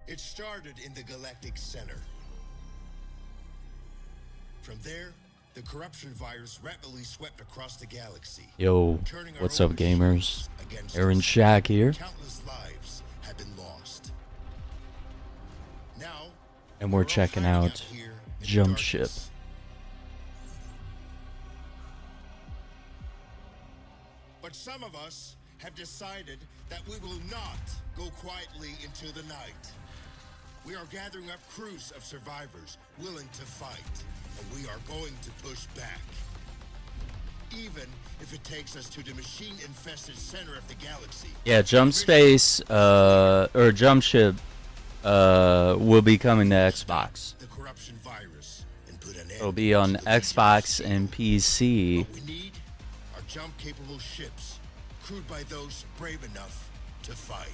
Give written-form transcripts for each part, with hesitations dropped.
It started in the galactic center. From there, the corruption virus rapidly swept across the galaxy. Yo, what's up, gamers? Aaron Shack here. Countless lives have been lost. Now, And we're checking out Jump Ship. But some of us have decided that we will not go quietly into the night. We are gathering up crews of survivors willing to fight, and we are going to push back. Even if it takes us to the machine-infested center of the galaxy. Yeah, Jump Space, or Jump Ship, will be coming to Xbox. The corruption virus and put an end It'll be on to the Xbox and PC. What we need are jump-capable ships, crewed by those brave enough to fight.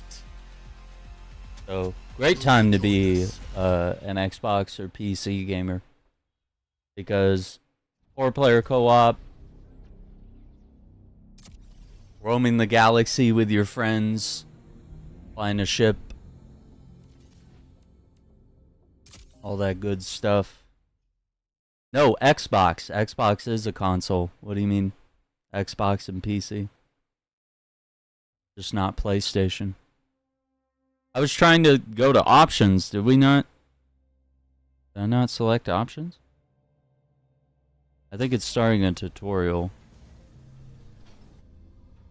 So, great time to be an Xbox or PC gamer. Because 4-player co-op, roaming the galaxy with your friends, flying a ship, all that good stuff. No, Xbox. Xbox is a console. What do you mean? Xbox and PC. Just not PlayStation. I was trying to go to options. Did we not? Did I not select options? I think it's starting a tutorial.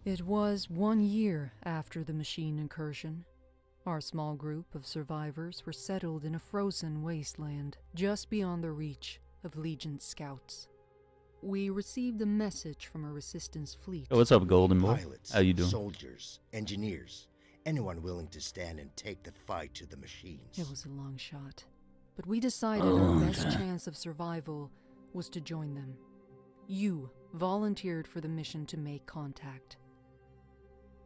It was 1 year after the machine incursion. Our small group of survivors were settled in a frozen wasteland just beyond the reach of Legion scouts. We received a message from a resistance fleet. Oh, what's up, Golden Boy? Pilots, How you doing? soldiers, engineers, anyone willing to stand and take the fight to the machines. It was a long shot, but we decided our best chance of survival was to join them. You volunteered for the mission to make contact.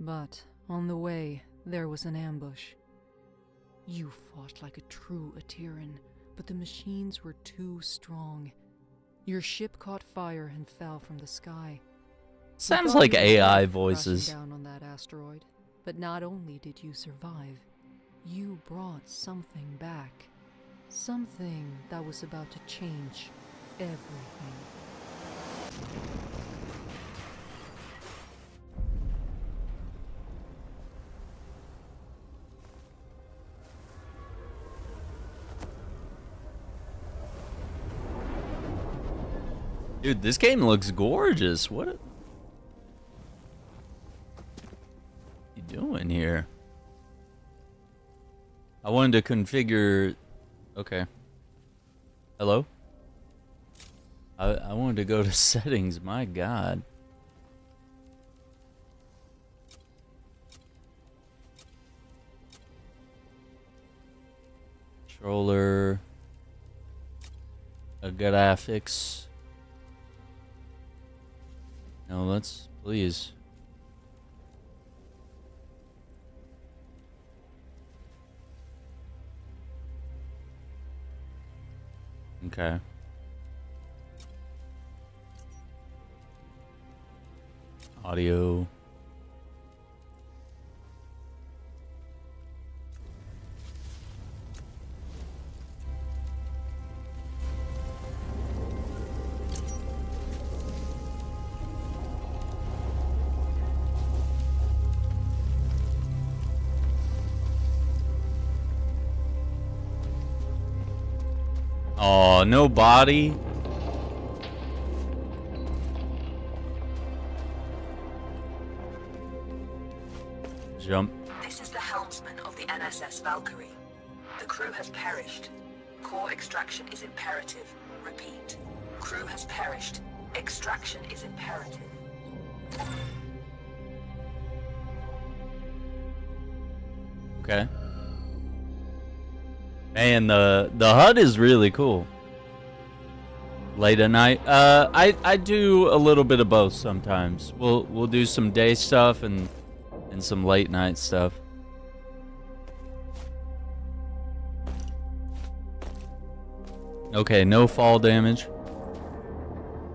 But on the way, there was an ambush. You fought like a true Ateran, but the machines were too strong. Your ship caught fire and fell from the sky. Sounds We like thought you were AI dead voices. crashing down on that asteroid, but not only did you survive, you brought something back. Something that was about to change everything. Dude, this game looks gorgeous. What you doing here? I wanted to configure... Okay. Hello? I wanted to go to settings. My God. Controller. Graphics. No, let's please. Okay. Audio. Oh, no body. Jump. This is the helmsman of the NSS Valkyrie. The crew has perished. Core extraction is imperative. Repeat. Crew has perished. Extraction is imperative. Okay. Man, the HUD is really cool. Late at night. I do a little bit of both sometimes. We'll do some day stuff and some late night stuff. Okay, no fall damage.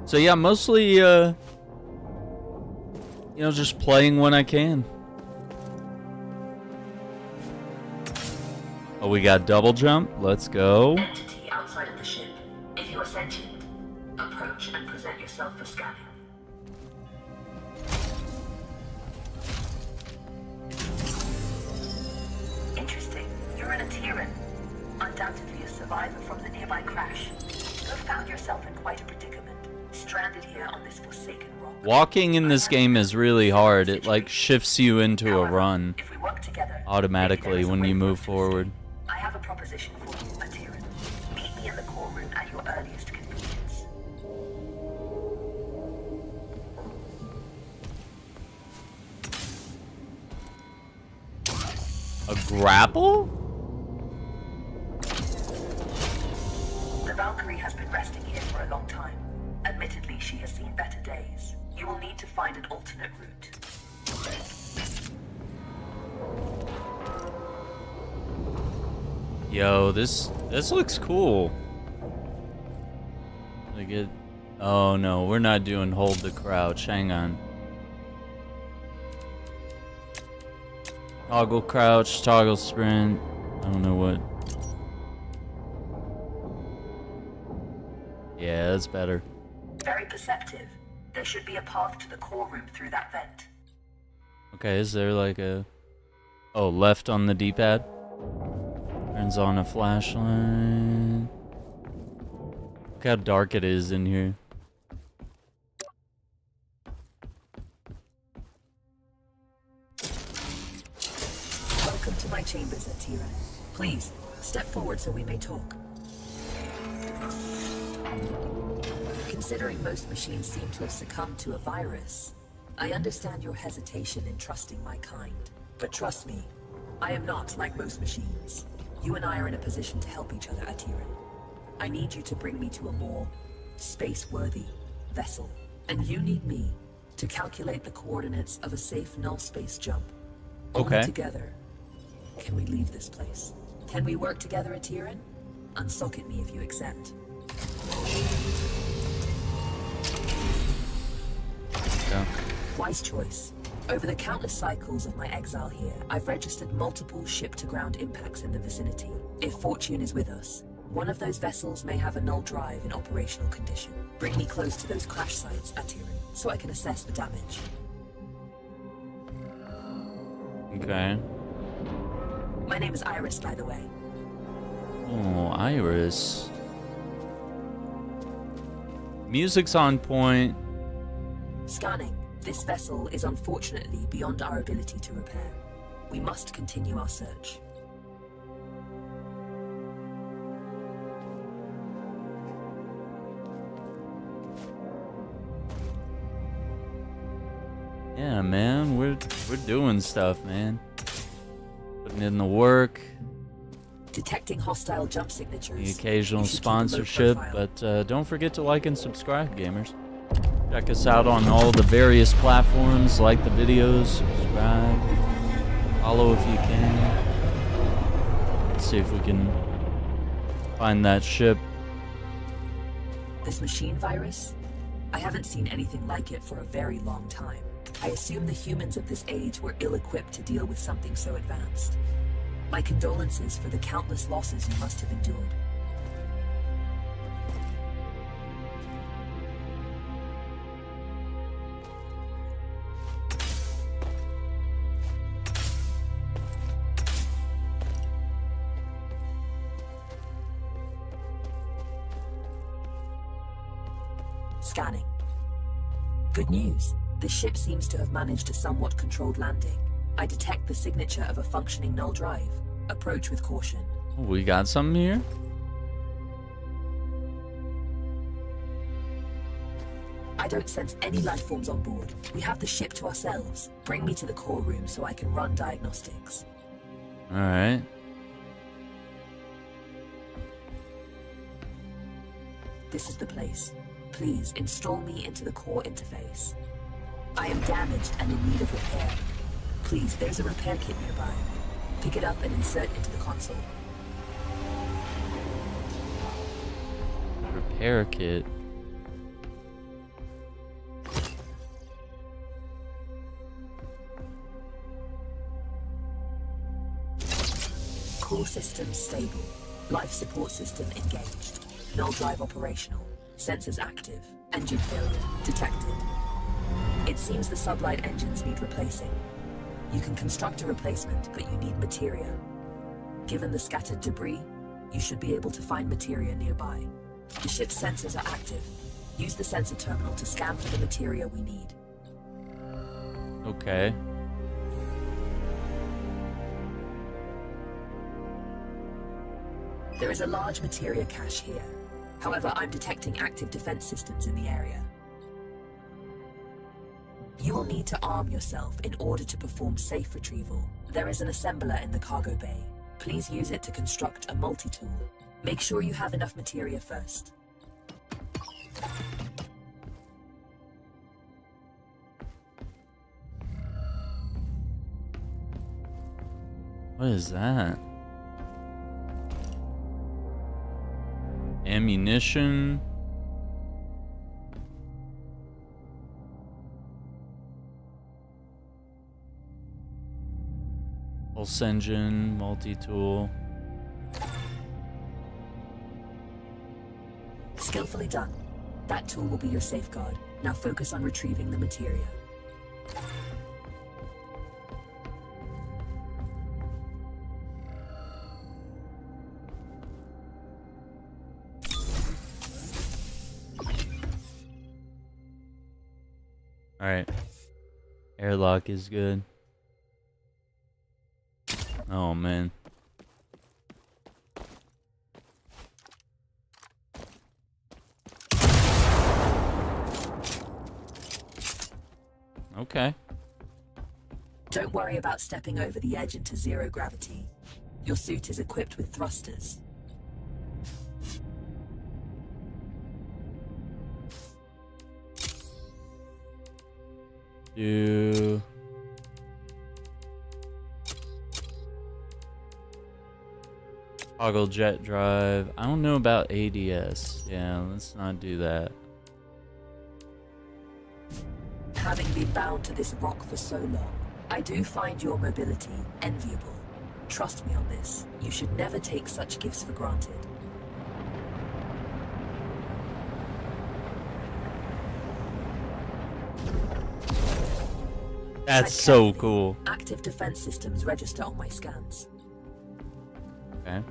So yeah, mostly just playing when I can. Oh, we got double jump. Let's go. Entity outside of the ship. If you are sentient, approach and present yourself for scanning. Interesting. You're an Atiran. Undoubtedly a survivor from the nearby crash. You have found yourself in quite a predicament. Stranded here on this forsaken rock. Walking in this game is really hard. It like shifts you into a run If we work together, automatically when you move forward. I have a proposition for you, Atiran. Meet me in the core room at your earliest convenience. A grapple? The Valkyrie has been resting here for a long time. Admittedly, she has seen better days. You will need to find an alternate route. Yo, this looks cool. Like it. Oh no, we're not doing hold the crouch. Hang on. Toggle crouch, toggle sprint. I don't know what. Yeah, that's better. Very perceptive. There should be a path to the core room through that vent. Okay, is there like a... Oh, left on the D-pad? Turns on a flashlight. Look how dark it is in here. Welcome to my chambers, Atiran. Please, step forward so we may talk. Considering most machines seem to have succumbed to a virus, I understand your hesitation in trusting my kind. But trust me, I am not like most machines. You and I are in a position to help each other, Atiran. I need you to bring me to a more space-worthy vessel. And you need me to calculate the coordinates of a safe null space jump. Okay. Only together can we leave this place. Can we work together, Atiran? Unsocket me if you accept. Yeah. Wise choice. Over the countless cycles of my exile here, I've registered multiple ship-to-ground impacts in the vicinity. If fortune is with us, one of those vessels may have a null drive in operational condition. Bring me close to those crash sites, Atiran, so I can assess the damage. Okay. My name is Iris, by the way. Oh, Iris. Music's on point. Scanning. This vessel is unfortunately beyond our ability to repair. We must continue our search. Yeah, man, we're doing stuff, man. Putting in the work, Detecting hostile jump signatures. the occasional You should keep a low sponsorship, profile. but don't forget to like and subscribe, gamers. Check us out on all the various platforms, like the videos, subscribe, follow if you can. Let's see if we can find that ship. This machine virus? I haven't seen anything like it for a very long time. I assume the humans of this age were ill-equipped to deal with something so advanced. My condolences for the countless losses you must have endured. Scanning. Good news. The ship seems to have managed a somewhat controlled landing. I detect the signature of a functioning null drive. Approach with caution. We got something here? I don't sense any life forms on board. We have the ship to ourselves. Bring me to the core room so I can run diagnostics. Alright. This is the place. Please install me into the core interface. I am damaged and in need of repair. Please, there's a repair kit nearby. Pick it up and insert into the console. Repair kit. Core systems stable. Life support system engaged. Null drive operational. Sensors active. Engine failure detected. It seems the sublight engines need replacing. You can construct a replacement, but you need materia. Given the scattered debris, you should be able to find materia nearby. The ship's sensors are active. Use the sensor terminal to scan for the materia we need. Okay. There is a large materia cache here. However, I'm detecting active defense systems in the area. You will need to arm yourself in order to perform safe retrieval. There is an assembler in the cargo bay. Please use it to construct a multi-tool. Make sure you have enough materia first. What is that? Ammunition. Pulse engine, multi-tool. Skillfully done. That tool will be your safeguard. Now focus on retrieving the materia. Alright. Airlock is good. Oh man. Okay. Don't worry about stepping over the edge into zero gravity. Your suit is equipped with thrusters. Do toggle jet drive. I don't know about ADS. Yeah, let's not do that. Having been bound to this rock for so long, I do find your mobility enviable. Trust me on this. You should never take such gifts for granted. That's Tread so carefully. cool. Active defense systems register on my scans. Okay.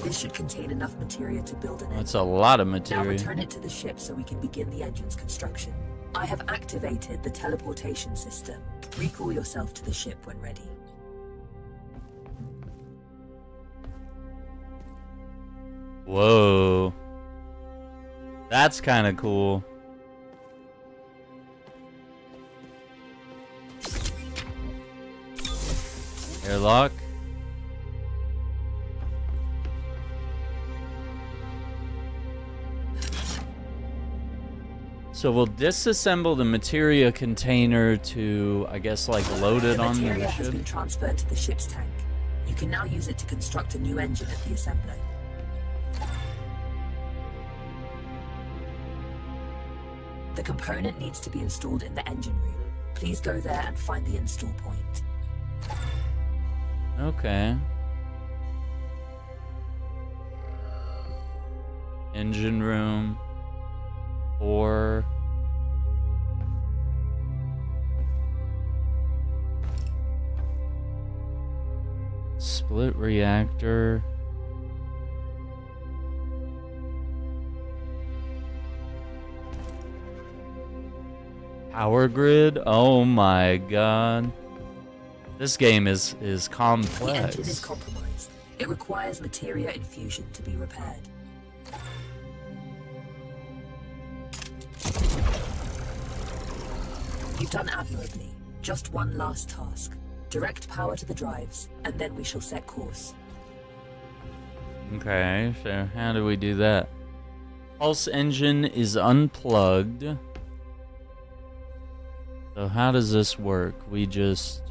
This should contain enough materia to build an engine. That's a lot of Now material. return it to the ship so we can begin the engine's construction. I have activated the teleportation system. Recall yourself to the ship when ready. Whoa. That's kind of cool. Airlock. So we'll disassemble the materia container to, I guess, like load it The on materia the has ship. been transferred to the ship's tank. You can now use it to construct a new engine at the assembler. The component needs to be installed in the engine room. Please go there and find the install point. Okay. Engine room. Or split reactor. Power grid. Oh my god. This game is The engine is complex. compromised. It requires materia infusion to be repaired. You've done admirably. Just one last task. Direct power to the drives, and then we shall set course. Okay, so how do we do that? Pulse engine is unplugged. So how does this work? We just...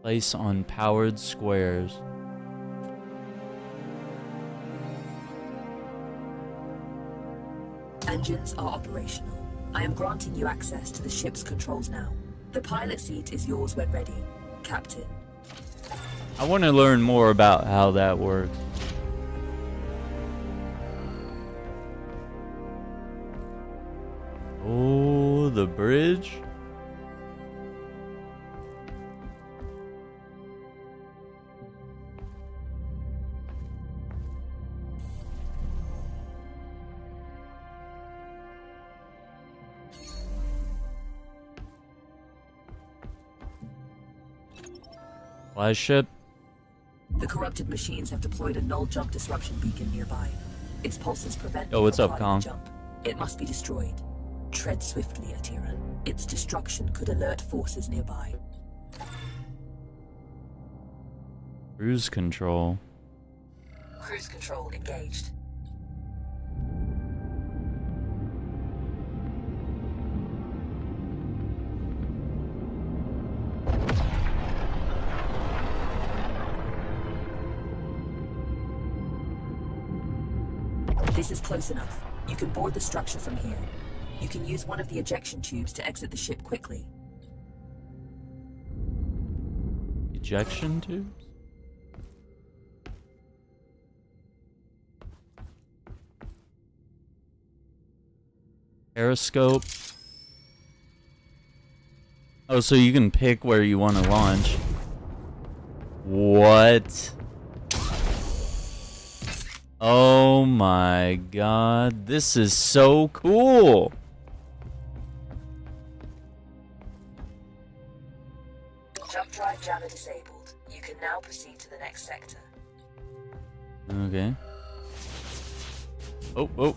place on powered squares. Engines are operational. I am granting you access to the ship's controls now. The pilot seat is yours when ready, Captain. I want to learn more about how that works. Oh, the bridge? Flagship? The corrupted machines have deployed a null jump disruption beacon nearby. Its pulses prevent Oh, what's me up, from Kong? flying the jump. It must be destroyed. Tread swiftly, Atiran. Its destruction could alert forces nearby. Cruise control. Cruise control engaged. This is close enough. You can board the structure from here. You can use one of the ejection tubes to exit the ship quickly. Ejection tubes? Periscope. Oh, so you can pick where you want to launch. What? Oh my god, this is so cool! Jump drive jammer disabled. You can now proceed to the next sector. Okay. Oh, oh.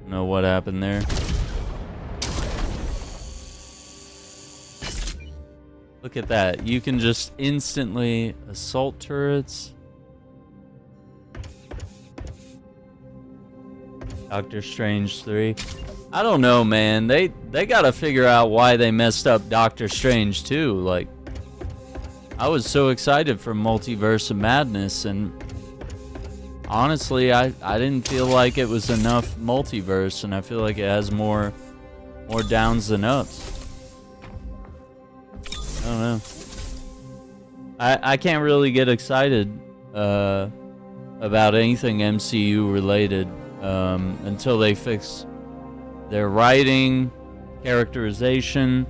Know what happened there. Look at that. You can just instantly assault turrets. Doctor Strange 3. I don't know, man. They gotta figure out why they messed up Doctor Strange 2. Like, I was so excited for Multiverse of Madness, and honestly, I didn't feel like it was enough multiverse, and I feel like it has more downs than ups. I don't know. I can't really get excited about anything MCU related until they fix their writing, characterization.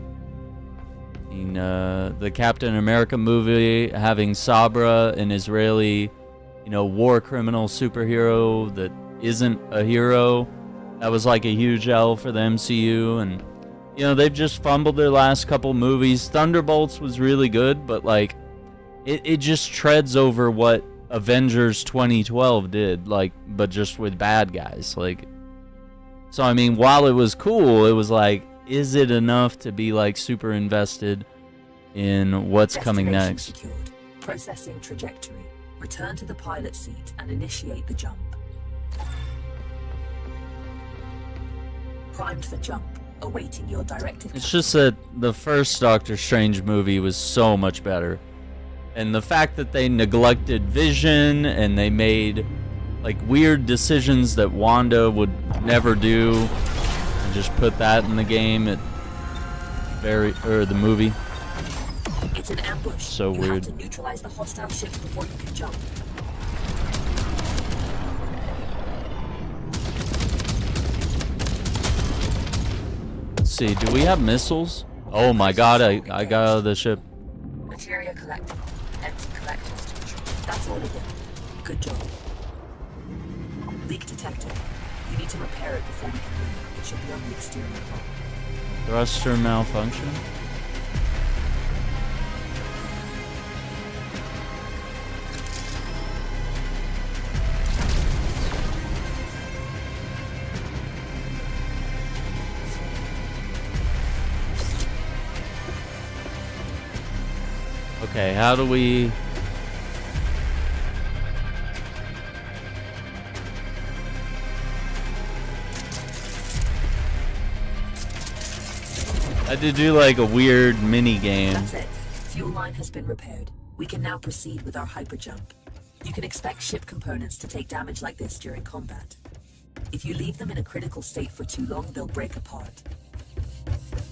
I mean, the Captain America movie having Sabra, an Israeli, war criminal superhero that isn't a hero. That was like a huge L for the MCU, and they've just fumbled their last couple movies. Thunderbolts was really good, but like it just treads over what Avengers 2012 did, like, but just with bad guys. Like, so I mean, while it was cool, it was like, is it enough to be like super invested in what's coming next? Secured. Processing trajectory. Return to the pilot seat and initiate the jump. Primed for jump. Awaiting your directive. It's just that the first Doctor Strange movie was so much better. And the fact that they neglected Vision and they made like weird decisions that Wanda would never do and just put that in the game, the movie. It's an ambush. So you weird. have to neutralize the hostile ships before you can jump. Let's see, do we have missiles? Oh my god, I got out of the ship. Materia collected. Empty collectors to retrieve. That's all of them. Good job. Leak detected. You need to repair it before we can leave. It should be on the exterior hull. Thruster malfunction? Okay, how do we... I had to do like a weird mini game. That's it. Fuel line has been repaired. We can now proceed with our hyperjump. You can expect ship components to take damage like this during combat. If you leave them in a critical state for too long, they'll break apart.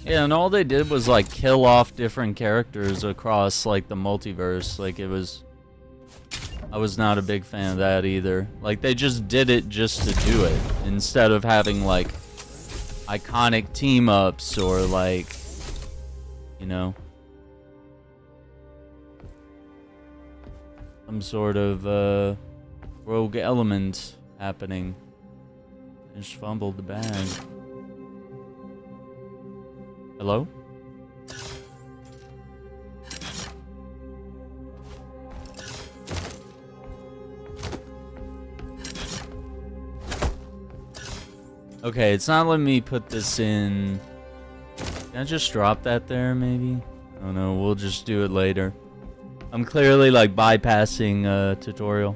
Yeah, and all they did was like kill off different characters across like the multiverse. Like it was... I was not a big fan of that either. Like they just did it just to do it. Instead of having like iconic team-ups or like, you know, some sort of rogue element happening. I just fumbled the bag. Hello? Okay, it's not letting me put this in. Can I just drop that there, maybe? I don't know, we'll just do it later. I'm clearly, like, bypassing tutorial.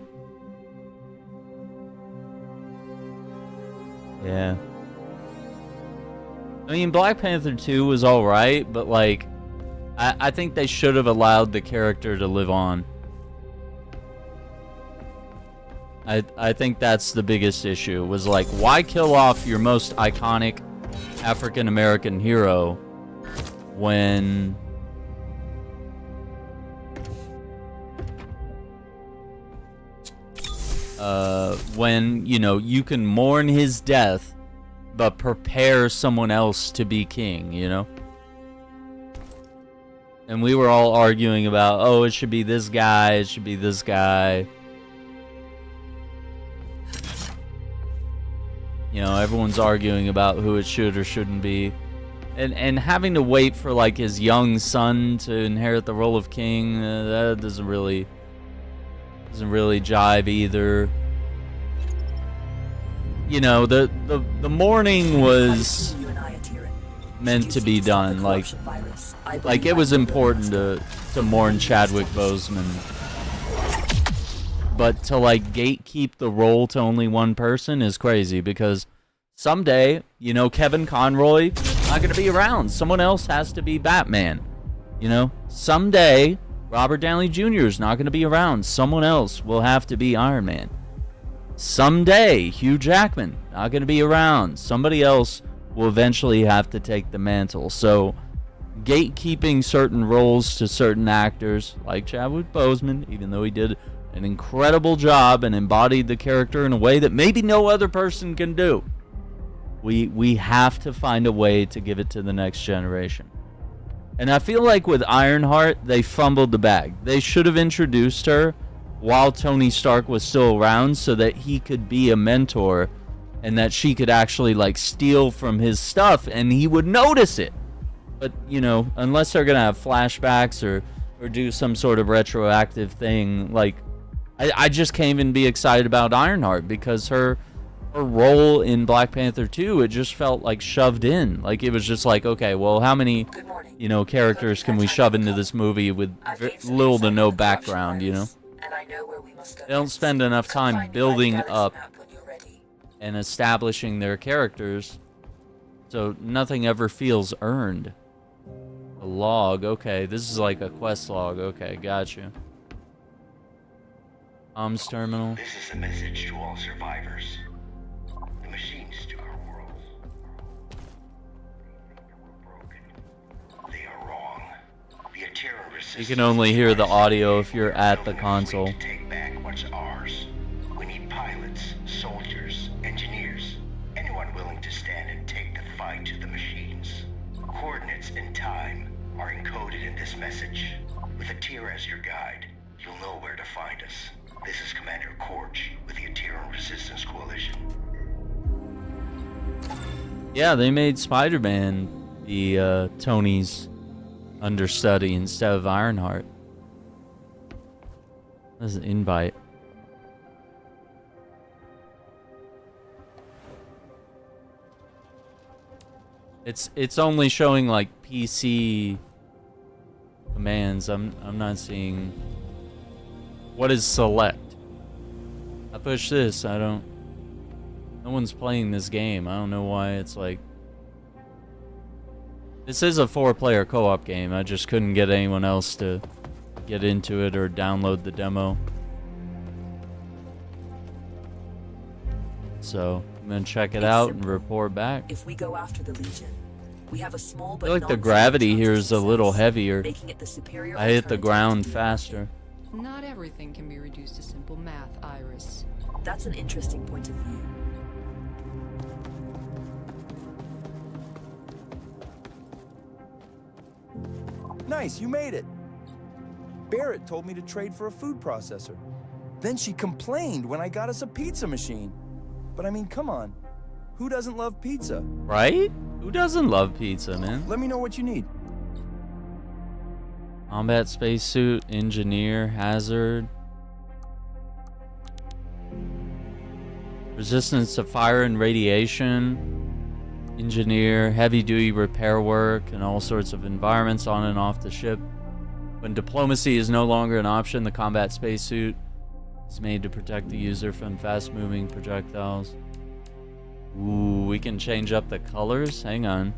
Yeah. I mean, Black Panther 2 was alright, but, like, I think they should have allowed the character to live on. I think that's the biggest issue, was like, why kill off your most iconic African-American hero when... when, you know, you can mourn his death, but prepare someone else to be king, you know? And we were all arguing about, oh, it should be this guy, it should be this guy. You know, everyone's arguing about who it should or shouldn't be. And having to wait for, like, his young son to inherit the role of king, that doesn't really jive either. You know, the mourning was meant to be done. Like it was important to mourn Chadwick Boseman. But to, like, gatekeep the role to only one person is crazy, because someday, you know, Kevin Conroy not going to be around. Someone else has to be Batman. You know? Someday, Robert Downey Jr. is not going to be around. Someone else will have to be Iron Man. Someday, Hugh Jackman not going to be around. Somebody else will eventually have to take the mantle. So, gatekeeping certain roles to certain actors, like Chadwick Boseman, even though he did an incredible job and embodied the character in a way that maybe no other person can do. We have to find a way to give it to the next generation. And I feel like with Ironheart, they fumbled the bag. They should have introduced her while Tony Stark was still around so that he could be a mentor and that she could actually, like, steal from his stuff and he would notice it. But, you know, unless they're going to have flashbacks or do some sort of retroactive thing, like, I just can't even be excited about Ironheart because her role in Black Panther 2, it just felt like shoved in. Like, it was just like, okay, well, how many, you know, characters can we shove into this movie with little to no background, you know? They don't spend enough time building up and establishing their characters, so nothing ever feels earned. A log, okay, this is like a quest log, okay, gotcha. Comms terminal. This is a message to all survivors. The machines took our world. They are wrong. The Terran resistance. You can only hear the audio if you're at the console. To take back what's ours. We need pilots, soldiers, engineers, anyone willing to stand and take the fight to the machines. Coordinates and time are encoded in this message. With a tier as your guide, you'll know where to find us. This is Commander Korch with the Terran Resistance Coalition. Yeah, they made Spider-Man the Tony's understudy instead of Ironheart. That's an invite. It's only showing like PC commands. I'm not seeing what is select. I push this. I don't. No one's playing this game. I don't know why it's like. This is a 4-player co-op game. I just couldn't get anyone else to get into it or download the demo. So I'm gonna check it out and report back. If we go after the Legion, we have a small I but feel like the non-zero gravity chance here of is a little success, heavier. making it the superior I hit the alternative ground to the faster. Not everything can be reduced to simple math, Iris. That's an interesting point of view. Nice, you made it. Barrett told me to trade for a food processor. Then she complained when I got us a pizza machine. But I mean, come on. Who doesn't love pizza? Right? Who doesn't love pizza, man? Let me know what you need. Combat spacesuit, engineer, hazard. Resistance to fire and radiation. Engineer, heavy-duty repair work, and all sorts of environments on and off the ship. When diplomacy is no longer an option, the combat spacesuit is made to protect the user from fast-moving projectiles. Ooh, we can change up the colors? Hang on.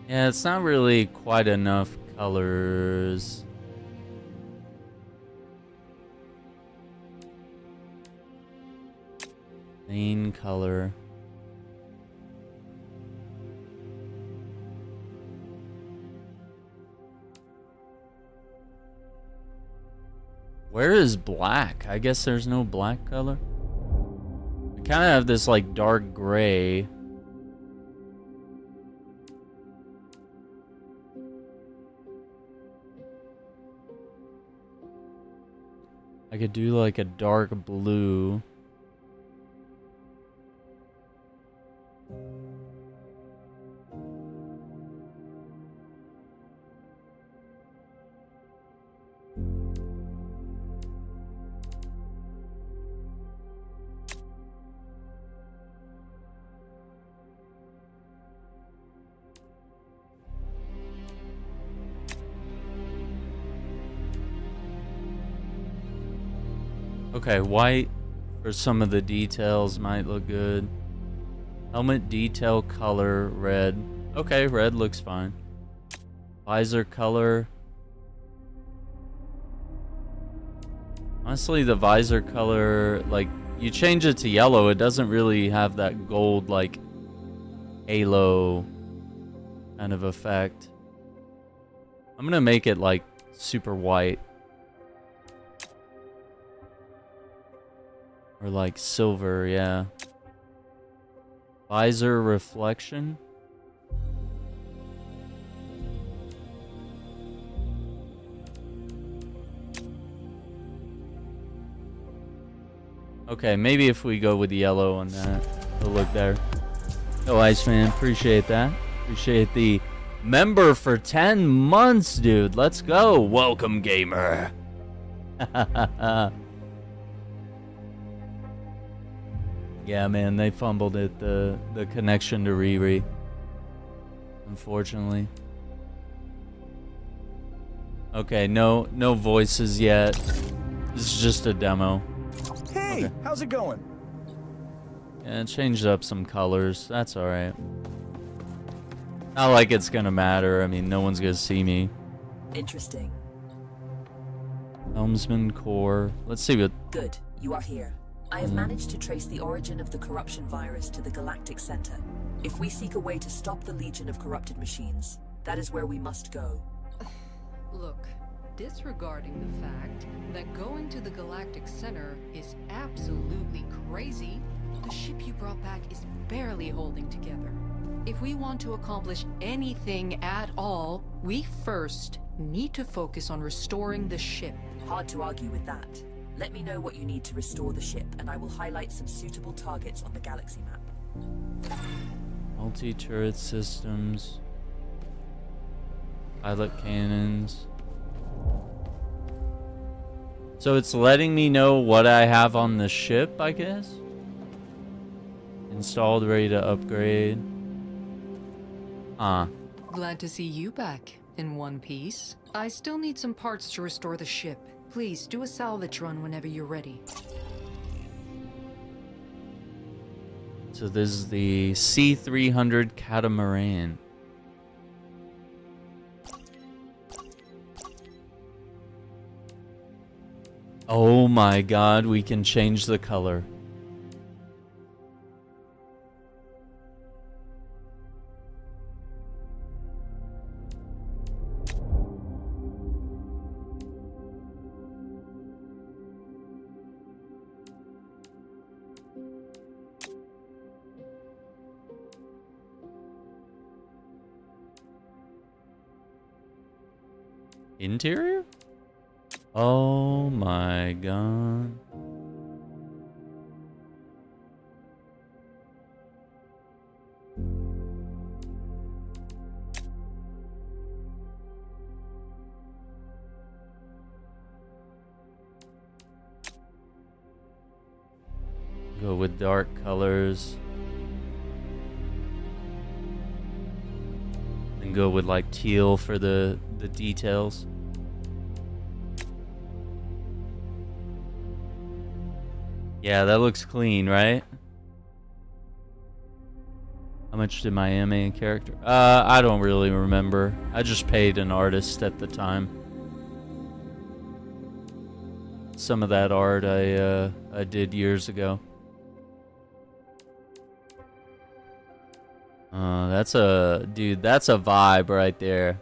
Yeah, it's not really quite enough colors. Main color. Where is black? I guess there's no black color. We kind of have this like dark gray. I could do like a dark blue. Okay, white for some of the details might look good. Helmet detail color, red. Okay, red looks fine. Visor color. Honestly, the visor color, like, you change it to yellow, it doesn't really have that gold, like, halo kind of effect. I'm gonna make it, like, super white. Or like silver, yeah. Visor reflection. Okay, maybe if we go with yellow on that, it'll look better. Oh, Iceman, appreciate that. Appreciate the member for 10 months, dude. Let's go. Welcome, gamer. Yeah, man, they fumbled it, the connection to Riri. Unfortunately. Okay, no voices yet. This is just a demo. Hey, Okay. how's it going? Yeah, it changed up some colors. That's alright. Not like it's gonna matter. I mean, no one's gonna see me. Interesting. Helmsman core. Let's see what... Good, you are here. I have managed to trace the origin of the corruption virus to the galactic center. If we seek a way to stop the legion of corrupted machines, that is where we must go. Look, disregarding the fact that going to the galactic center is absolutely crazy, the ship you brought back is barely holding together. If we want to accomplish anything at all, we first need to focus on restoring the ship. Hard to argue with that. Let me know what you need to restore the ship, and I will highlight some suitable targets on the galaxy map. Multi-turret systems. Pilot cannons. So it's letting me know what I have on the ship, I guess? Installed, ready to upgrade. Glad to see you back in one piece. I still need some parts to restore the ship. Please do a salvage run whenever you're ready. So this is the C-300 catamaran. Oh my god, we can change the color. Interior? Oh my god. Go with dark colors. And go with like teal for the details. Yeah, that looks clean, right? How much did my main character? I don't really remember. I just paid an artist at the time. Some of that art I did years ago. That's a vibe right there.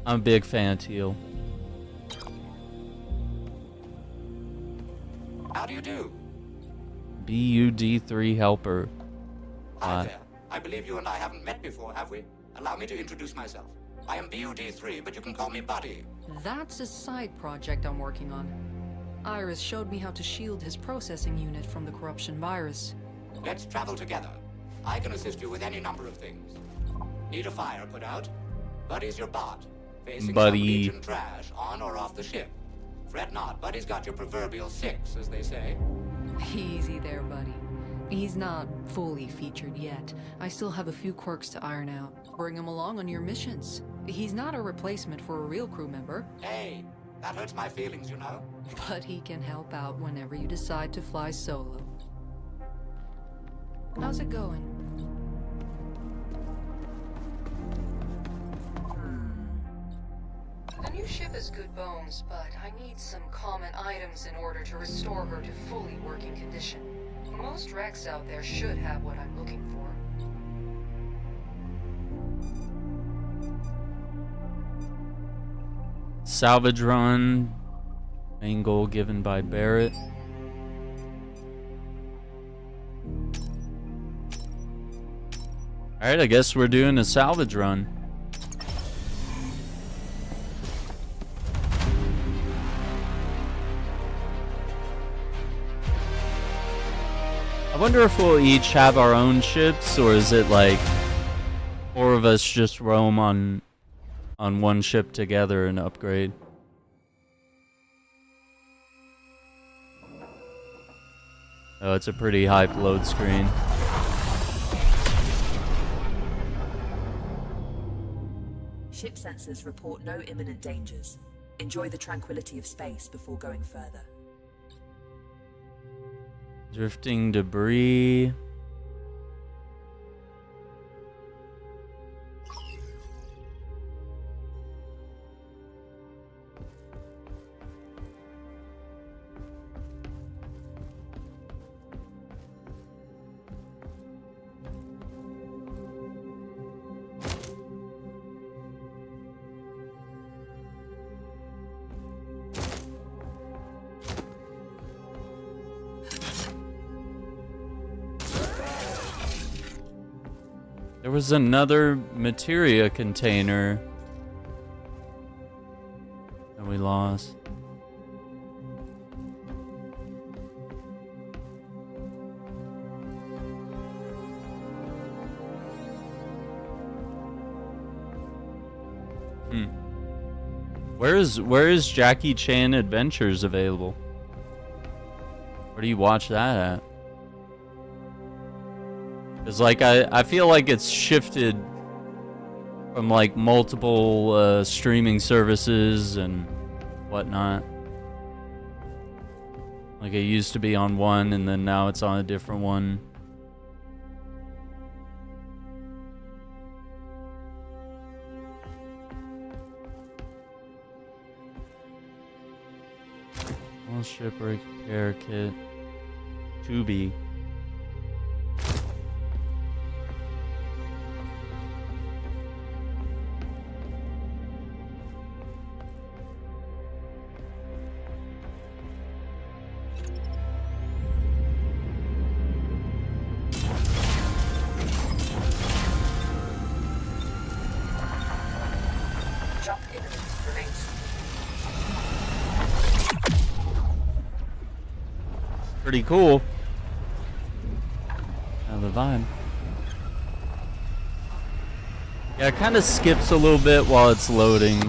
I'm a big fan of teal. How do you do? BUD3 helper. Hi there. I believe you and I haven't met before, have we? Allow me to introduce myself. I am BUD3, but you can call me Buddy. That's a side project I'm working on. Iris showed me how to shield his processing unit from the corruption virus. Let's travel together. I can assist you with any number of things. Need a fire put out? Buddy's your bot. Facing Buddy. some Legion trash on or off the ship. Fret not, Buddy's got your proverbial 6, as they say. Easy there, buddy. He's not fully featured yet. I still have a few quirks to iron out. Bring him along on your missions. He's not a replacement for a real crew member, Hey, that hurts my feelings, you know. but he can help out whenever you decide to fly solo. How's it going? The new ship is good bones, but I need some common items in order to restore her to fully working condition. Most wrecks out there should have what I'm looking for. Salvage run. Main goal given by Barrett. Alright, I guess we're doing a salvage run. I wonder if we'll each have our own ships, or is it like 4 of us just roam on one ship together and upgrade? Oh, it's a pretty hype load screen. Ship sensors report no imminent dangers. Enjoy the tranquility of space before going further. Drifting debris. There was another materia container that we lost. Where is Jackie Chan Adventures available? Where do you watch that at? Cause like I feel like it's shifted from like multiple streaming services and whatnot. Like it used to be on one and then now it's on a different one. Shipwreck repair kit. Tubi. Jump imminent. Remains. Pretty cool. The vibe. Yeah, it kind of skips a little bit while it's loading.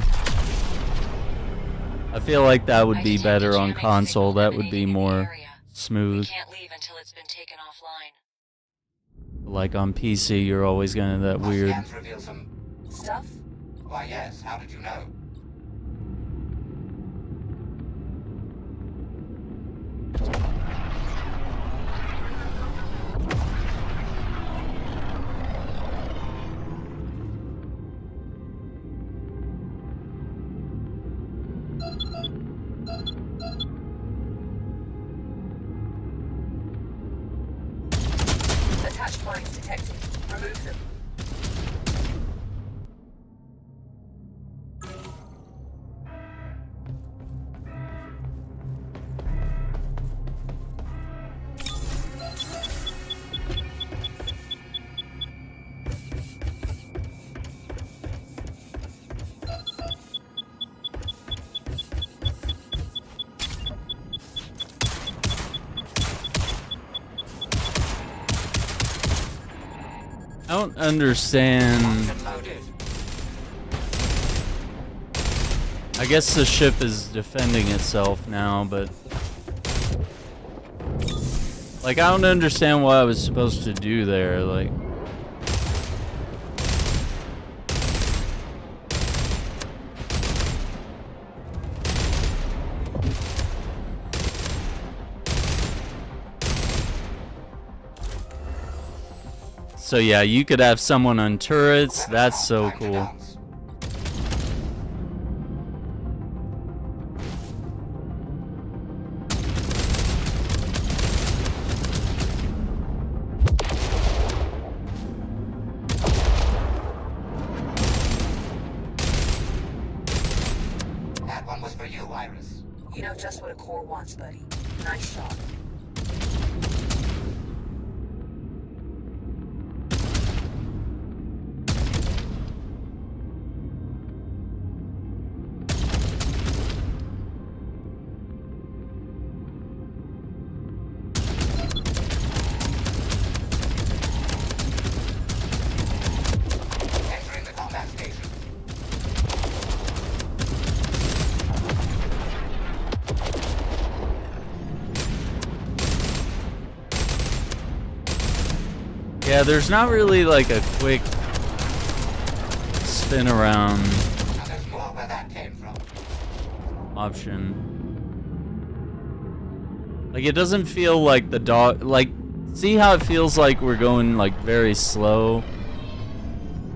I feel like that would be better on console. That would be more smooth. Can't leave until it's been taken offline. Like on PC, you're always gonna have that weird. Scans reveal some Stuff? Why, yes. How did you know? Attached mines detected. Remove them. I don't understand. I guess the ship is defending itself now, but like I don't understand what I was supposed to do there. Like, so yeah, you could have someone on turrets. That's so cool. That one was for you, Iris. You know just what a core wants, buddy. Nice shot. Entering the combat station. Yeah, there's not really like a quick spin around Now there's more where that came from. option. Like it doesn't feel like the dog, like, see how it feels like we're going like very slow?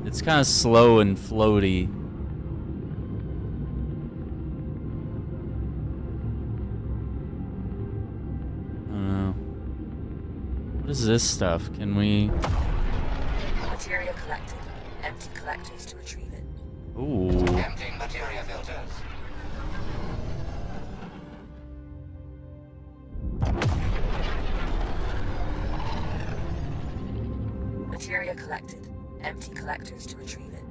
It's kind of slow and floaty. I don't know. What is this stuff? Can we... Materia collected. Empty collectors to retrieve it. Ooh. Emptying materia filters. Materia collected. empty collectors to retrieve it.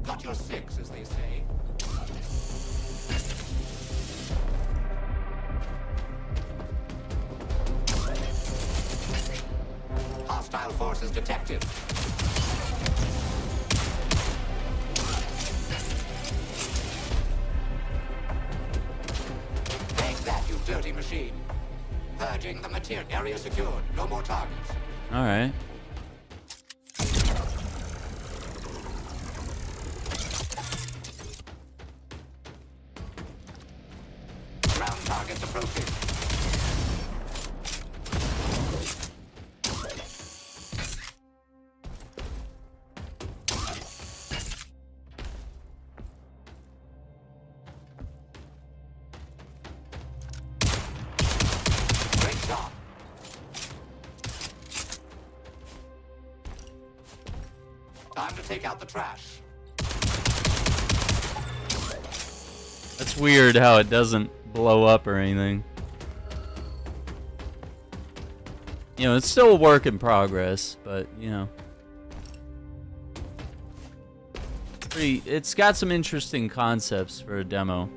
Got your six, as they say. Hostile forces detected. Take that, you dirty machine. Purging the material area secured. No more targets. All right. Ground targets approaching. Great shot. Time to take out the trash. That's weird how it doesn't blow up or anything. You know, it's still a work in progress, but you know. It's got some interesting concepts for a demo.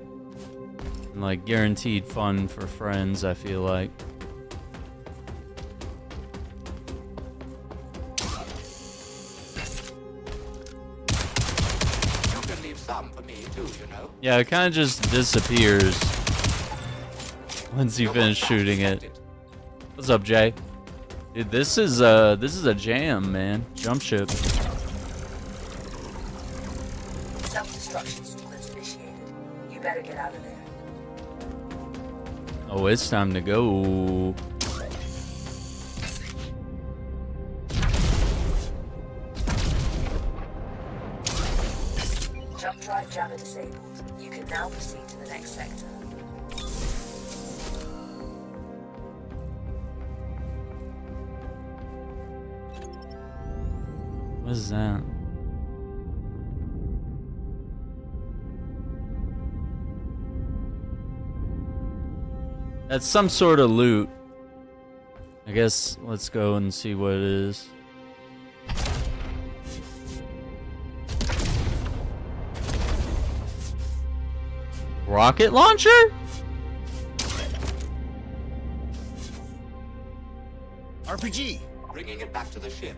And like guaranteed fun for friends, I feel like. You can leave some for me too, you know. Yeah, it kind of just disappears once you finish shooting it. What's up, Jay? Dude, this is a jam, man. Jump ship. Self-destruction sequence initiated. You better get out of there. Oh, it's time to go. Jump drive jammer disabled. You can now proceed to the next sector. What is that? That's some sort of loot. I guess let's go and see what it is. Rocket launcher? RPG. Bringing it back to the ship.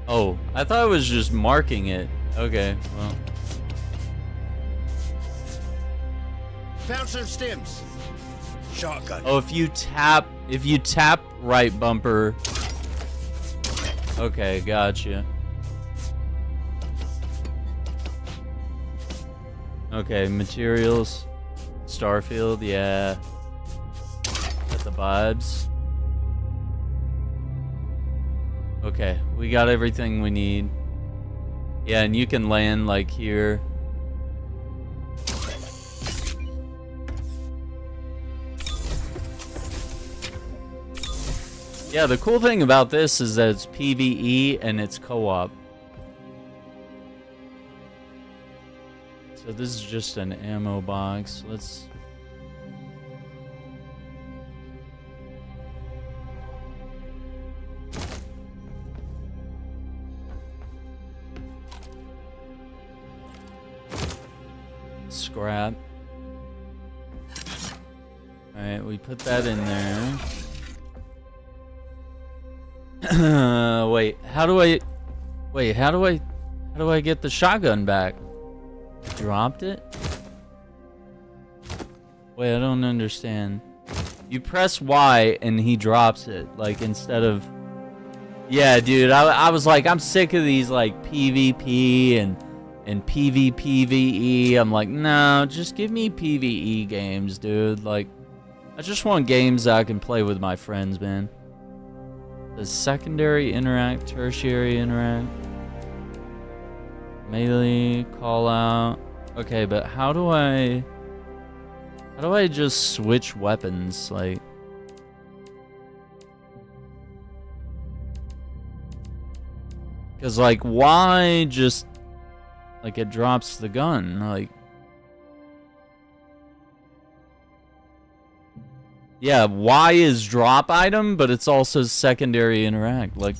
Oh, I thought it was just marking it. Okay, well. Found some stims. Shotgun. Oh, if you tap right bumper. Okay, gotcha. Okay, materials. Starfield, yeah. Got the vibes. Okay, we got everything we need. Yeah, and you can land like here. Yeah, the cool thing about this is that it's PvE and it's co-op. So this is just an ammo box. Let's... Scrap. Alright, we put that in there. Wait, how do I get the shotgun back? Dropped it? Wait, I don't understand. You press Y and he drops it, like instead of... Yeah, dude, I was like, I'm sick of these like PvP and PvPvE. I'm like, no, just give me PvE games, dude. Like, I just want games that I can play with my friends, man. Does secondary interact, tertiary interact? Melee, call out. Okay, but how do I just switch weapons? Like, because like, why just like it drops the gun? Like, yeah, Y is drop item, but it's also secondary interact. Like,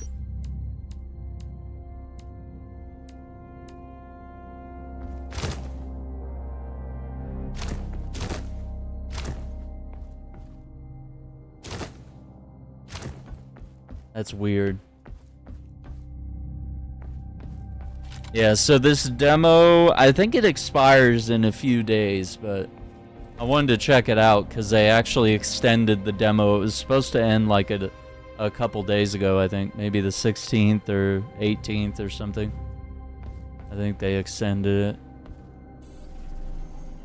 that's weird. Yeah, so this demo, I think it expires in a few days, but I wanted to check it out because they actually extended the demo. It was supposed to end like a couple days ago, I think. Maybe the 16th or 18th or something. I think they extended it.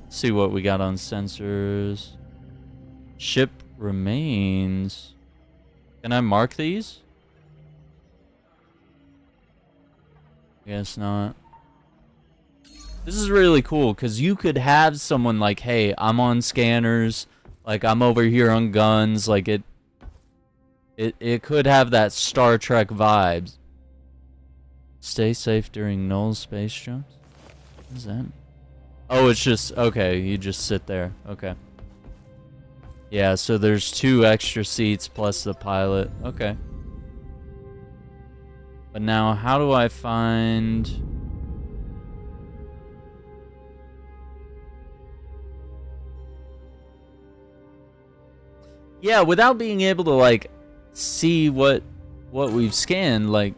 See what we got on sensors. Ship remains. Can I mark these? Guess not. This is really cool because you could have someone like, hey, I'm on scanners, like I'm over here on guns, like it could have that Star Trek vibes. Stay safe during null space jumps? What does that mean? Oh, it's just, okay, you just sit there. Okay. Yeah, so there's 2 extra seats plus the pilot. Okay. But now, how do I find... Yeah, without being able to, like, see what we've scanned, like,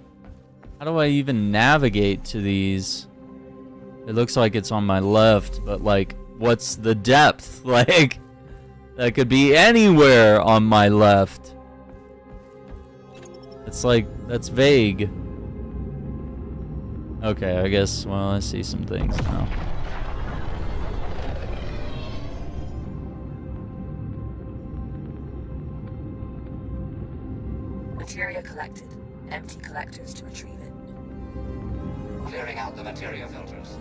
how do I even navigate to these? It looks like it's on my left, but, like, what's the depth? Like, that could be anywhere on my left. It's like, that's vague. Okay, I guess, well, I see some things now. Materia collected. Empty collectors to retrieve it. Clearing out the materia filters.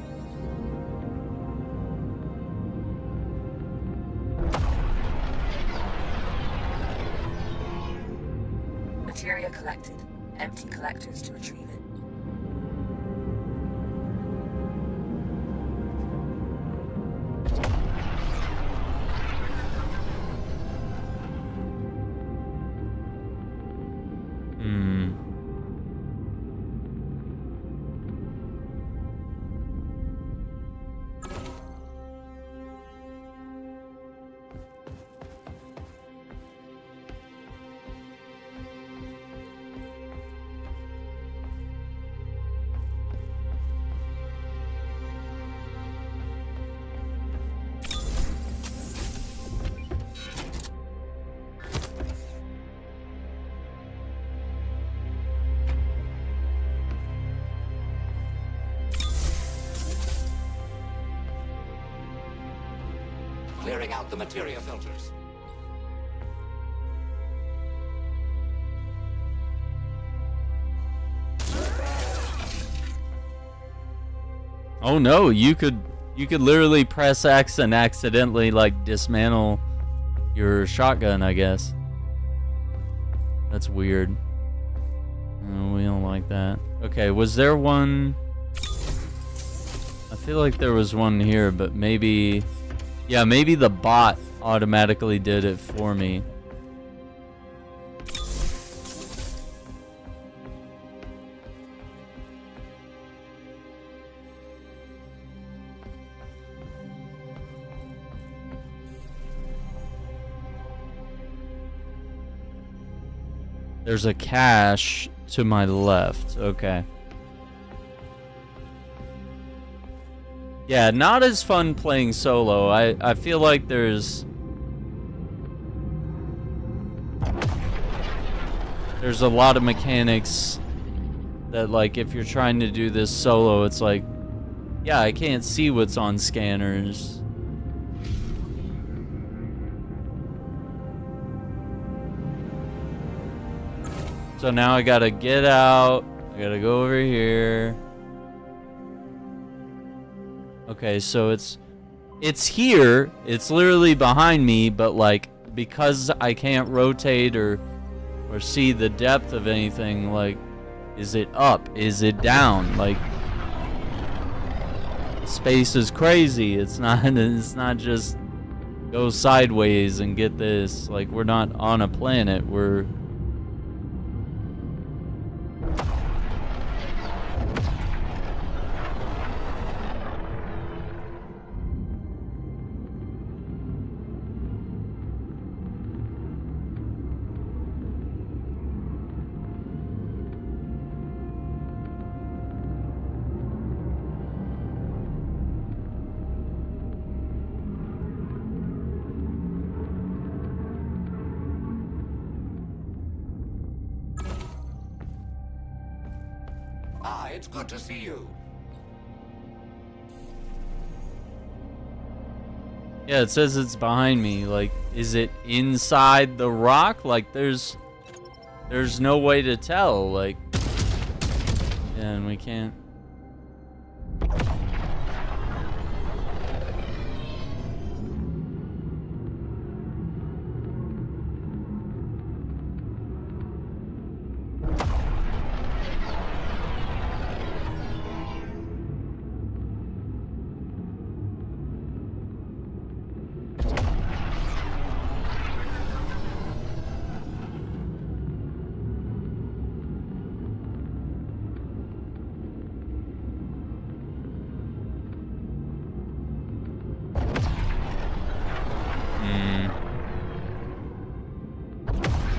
Materia collected. Empty collectors to retrieve it. Clearing out the materia filters. Oh no, you could literally press X and accidentally like dismantle your shotgun, I guess. That's weird. Oh, we don't like that. Okay, was there one? I feel like there was one here, but maybe... Yeah, maybe the bot automatically did it for me. There's a cache to my left. Okay. Yeah, not as fun playing solo. I feel like there's a lot of mechanics that, like, if you're trying to do this solo, it's like, yeah, I can't see what's on scanners. So now I gotta get out. I gotta go over here. Okay, so it's here. It's literally behind me, but like because I can't rotate or see the depth of anything, like is it up? Is it down? Like space is crazy. It's not just go sideways and get this. Like we're not on a planet. We're It's good to see you. yeah, it says it's behind me. Like, is it inside the rock? Like, there's no way to tell. Like, yeah, and we can't.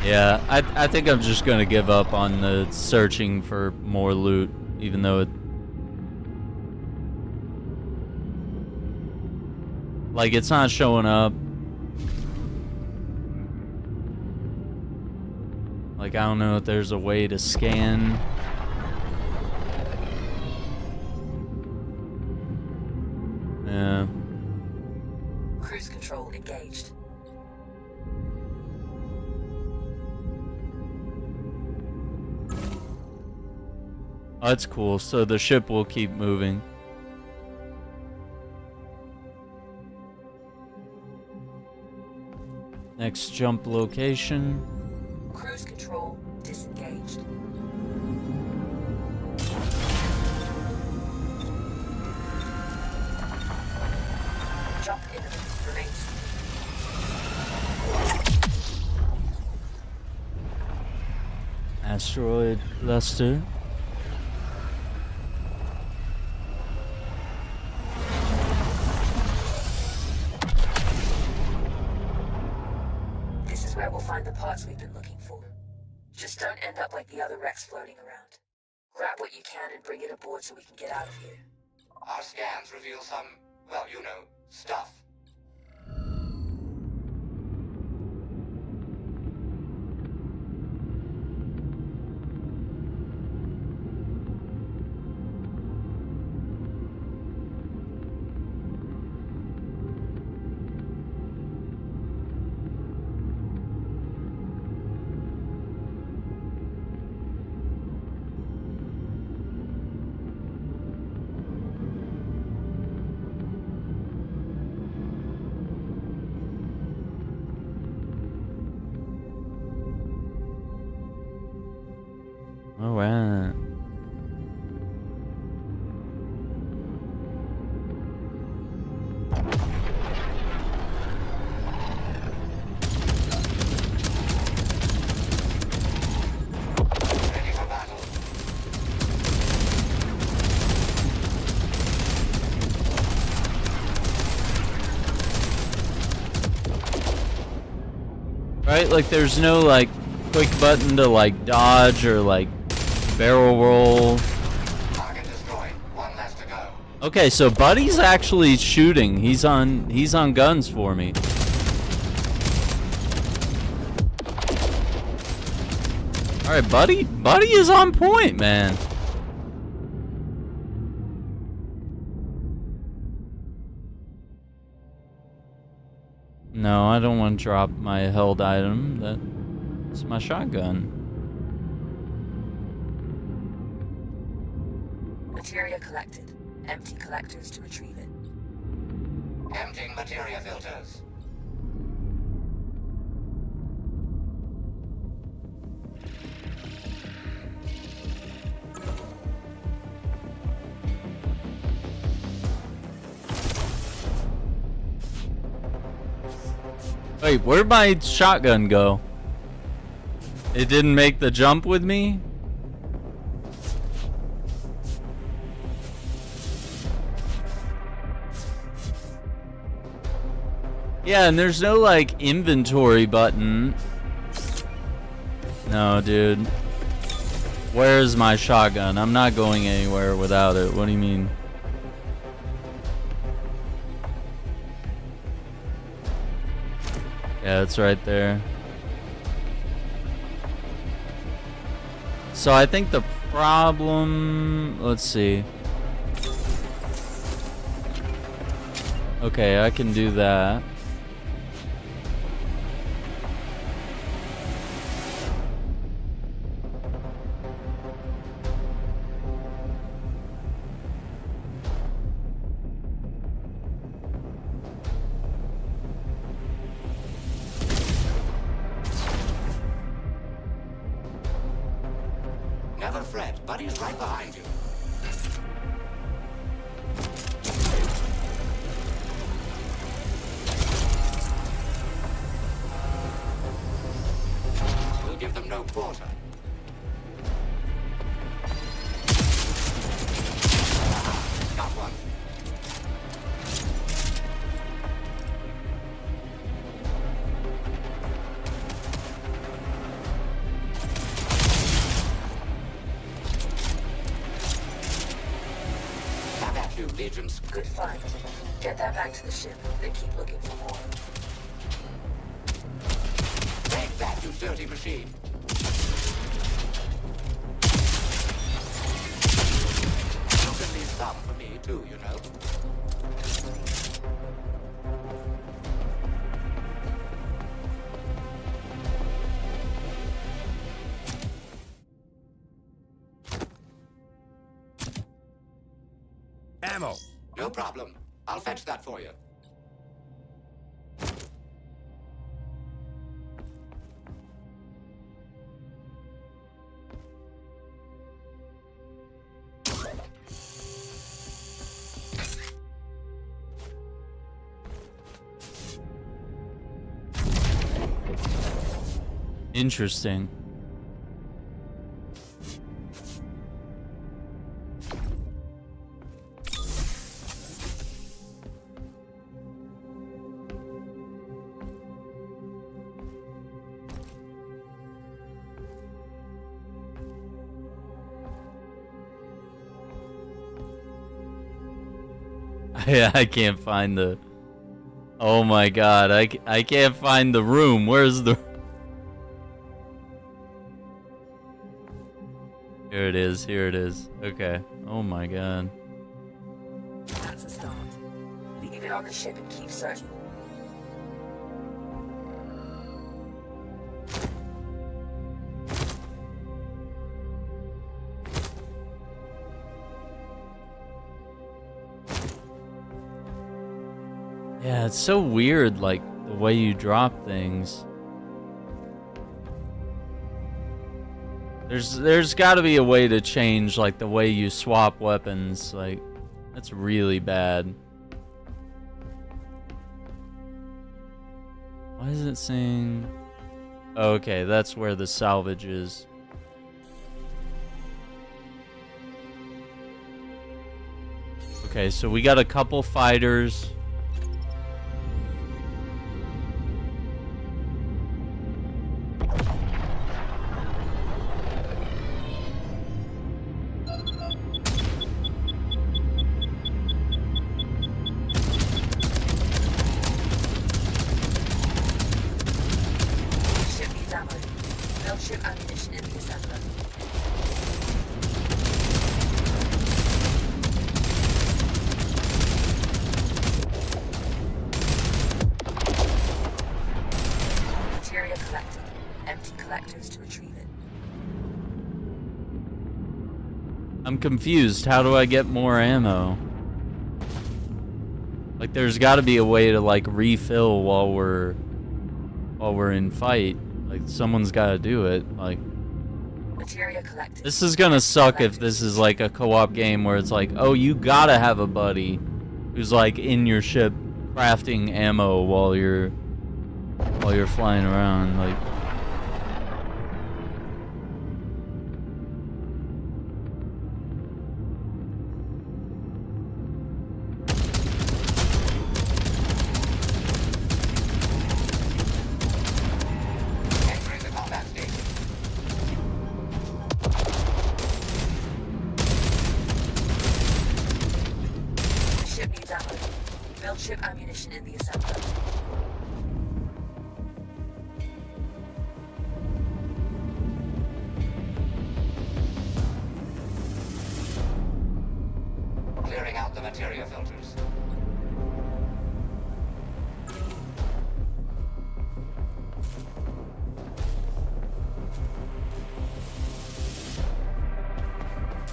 Yeah, I think I'm just gonna give up on the searching for more loot, even though it... like, it's not showing up. Like, I don't know if there's a way to scan. Yeah. Cruise control engaged. Oh, that's cool. So the ship will keep moving. Next jump location. Cruise control disengaged. Jump imminent remains. Asteroid cluster. This is where we'll find the parts we've been looking for. Just don't end up like the other wrecks floating around. Grab what you can and bring it aboard so we can get out of here. Our scans reveal some, well, you know, stuff. All right. Ready for battle. Right? Like, there's no, like, quick button to, like, dodge or, like, barrel roll. Target destroyed. One less to go. Okay, so Buddy's actually shooting. He's on guns for me. All right, Buddy is on point, man. No, I don't want to drop my held item. That's my shotgun. Materia collected. Empty collectors to retrieve it. Emptying materia filters. Wait, where'd my shotgun go? It didn't make the jump with me? Yeah, and there's no, like, inventory button. No, dude. Where's my shotgun? I'm not going anywhere without it. What do you mean? Yeah, it's right there. So I think the problem... Let's see. Okay, I can do that. Never fret, Buddy's right behind you. We'll give them no quarter. Got one. Have at you, Legions. Good fight. Get that back to the ship, then keep looking for more. Take that, you dirty machine. You can leave some for me, too, you know. Ammo. No problem. I'll fetch that for you. Interesting. I can't find the... Oh my god, I can't find the room. Where's the... Here it is, here it is. Okay. Oh my god. That's a start. Leave it on the ship and keep searching. Yeah, it's so weird, like, the way you drop things. There's got to be a way to change, like, the way you swap weapons. Like, that's really bad. Why is it saying... Oh, okay, that's where the salvage is. Okay, so we got a couple fighters. Ship needs ammo. Build ship ammunition in the assembler. Materia collected. Empty collectors to retrieve it. I'm confused. How do I get more ammo? Like, there's got to be a way to like refill while we're in fight. Like, someone's got to do it. Like, Materia collected. this is gonna suck if this is like a co-op game where it's like, oh, you gotta have a buddy who's like in your ship crafting ammo while you're flying around. Like, Entering the combat station. The ship needs ammo. Build ship ammunition in the assembler. Clearing out the materia filters.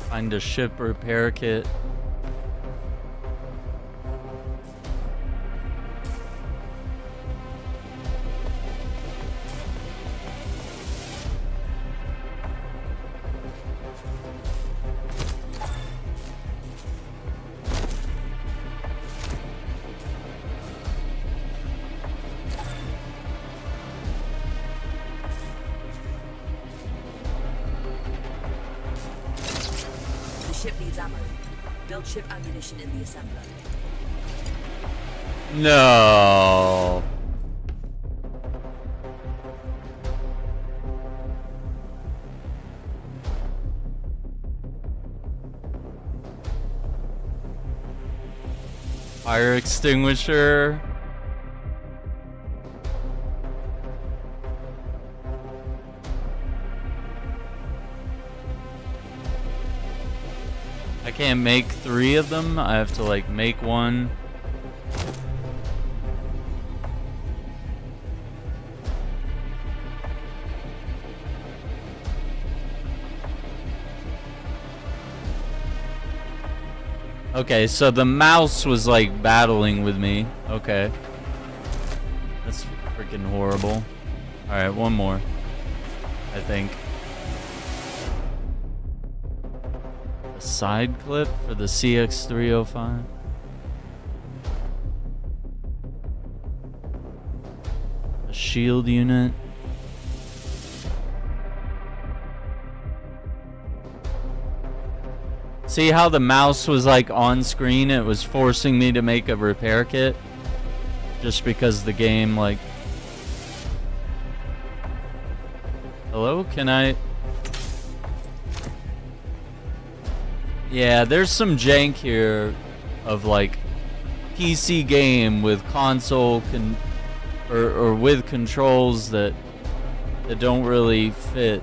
find a ship repair kit. The ship needs ammo. Build ship ammunition in the assembler. No. Fire extinguisher. I can't make 3 of them. I have to like make one. Okay, so the mouse was like battling with me. Okay. That's freaking horrible. Alright, one more. I think. A side clip for the CX305. A shield unit. See how the mouse was like on screen? It was forcing me to make a repair kit. Just because the game like... Hello? Can I... Yeah, there's some jank here of like PC game with console or with controls that don't really fit.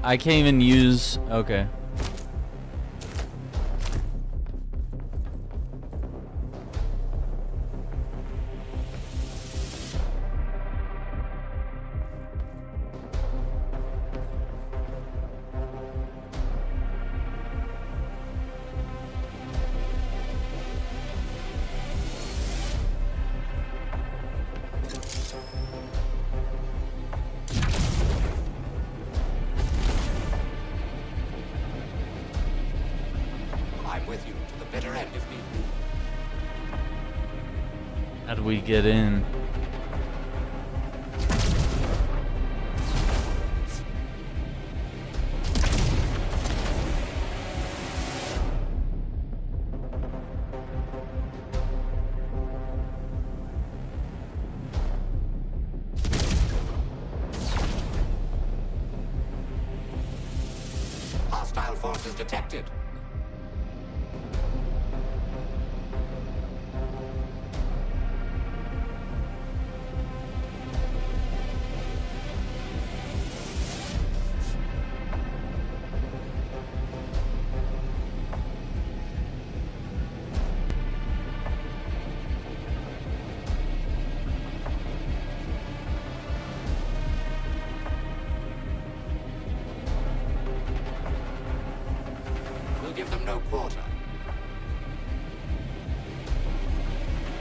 I can't even use... Okay. I'm with you to the bitter end if need be. How do we get in? Hostile forces detected.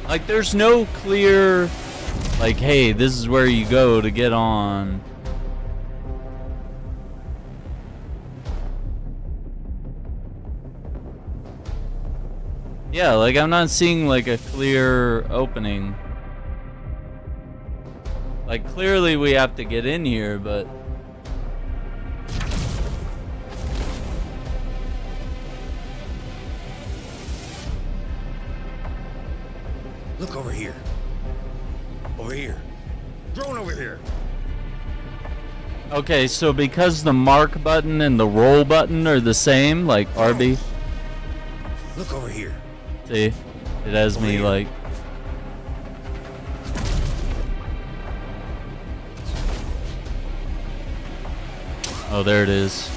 Like, there's no clear, like, hey, this is where you go to get on. Yeah, like, I'm not seeing, like, a clear opening. Like, clearly we have to get in here, but... Look over here. Over here. Drone over here. Okay, so because the mark button and the roll button are the same, like RB. Look over here. See? It has me like... Oh, there it is.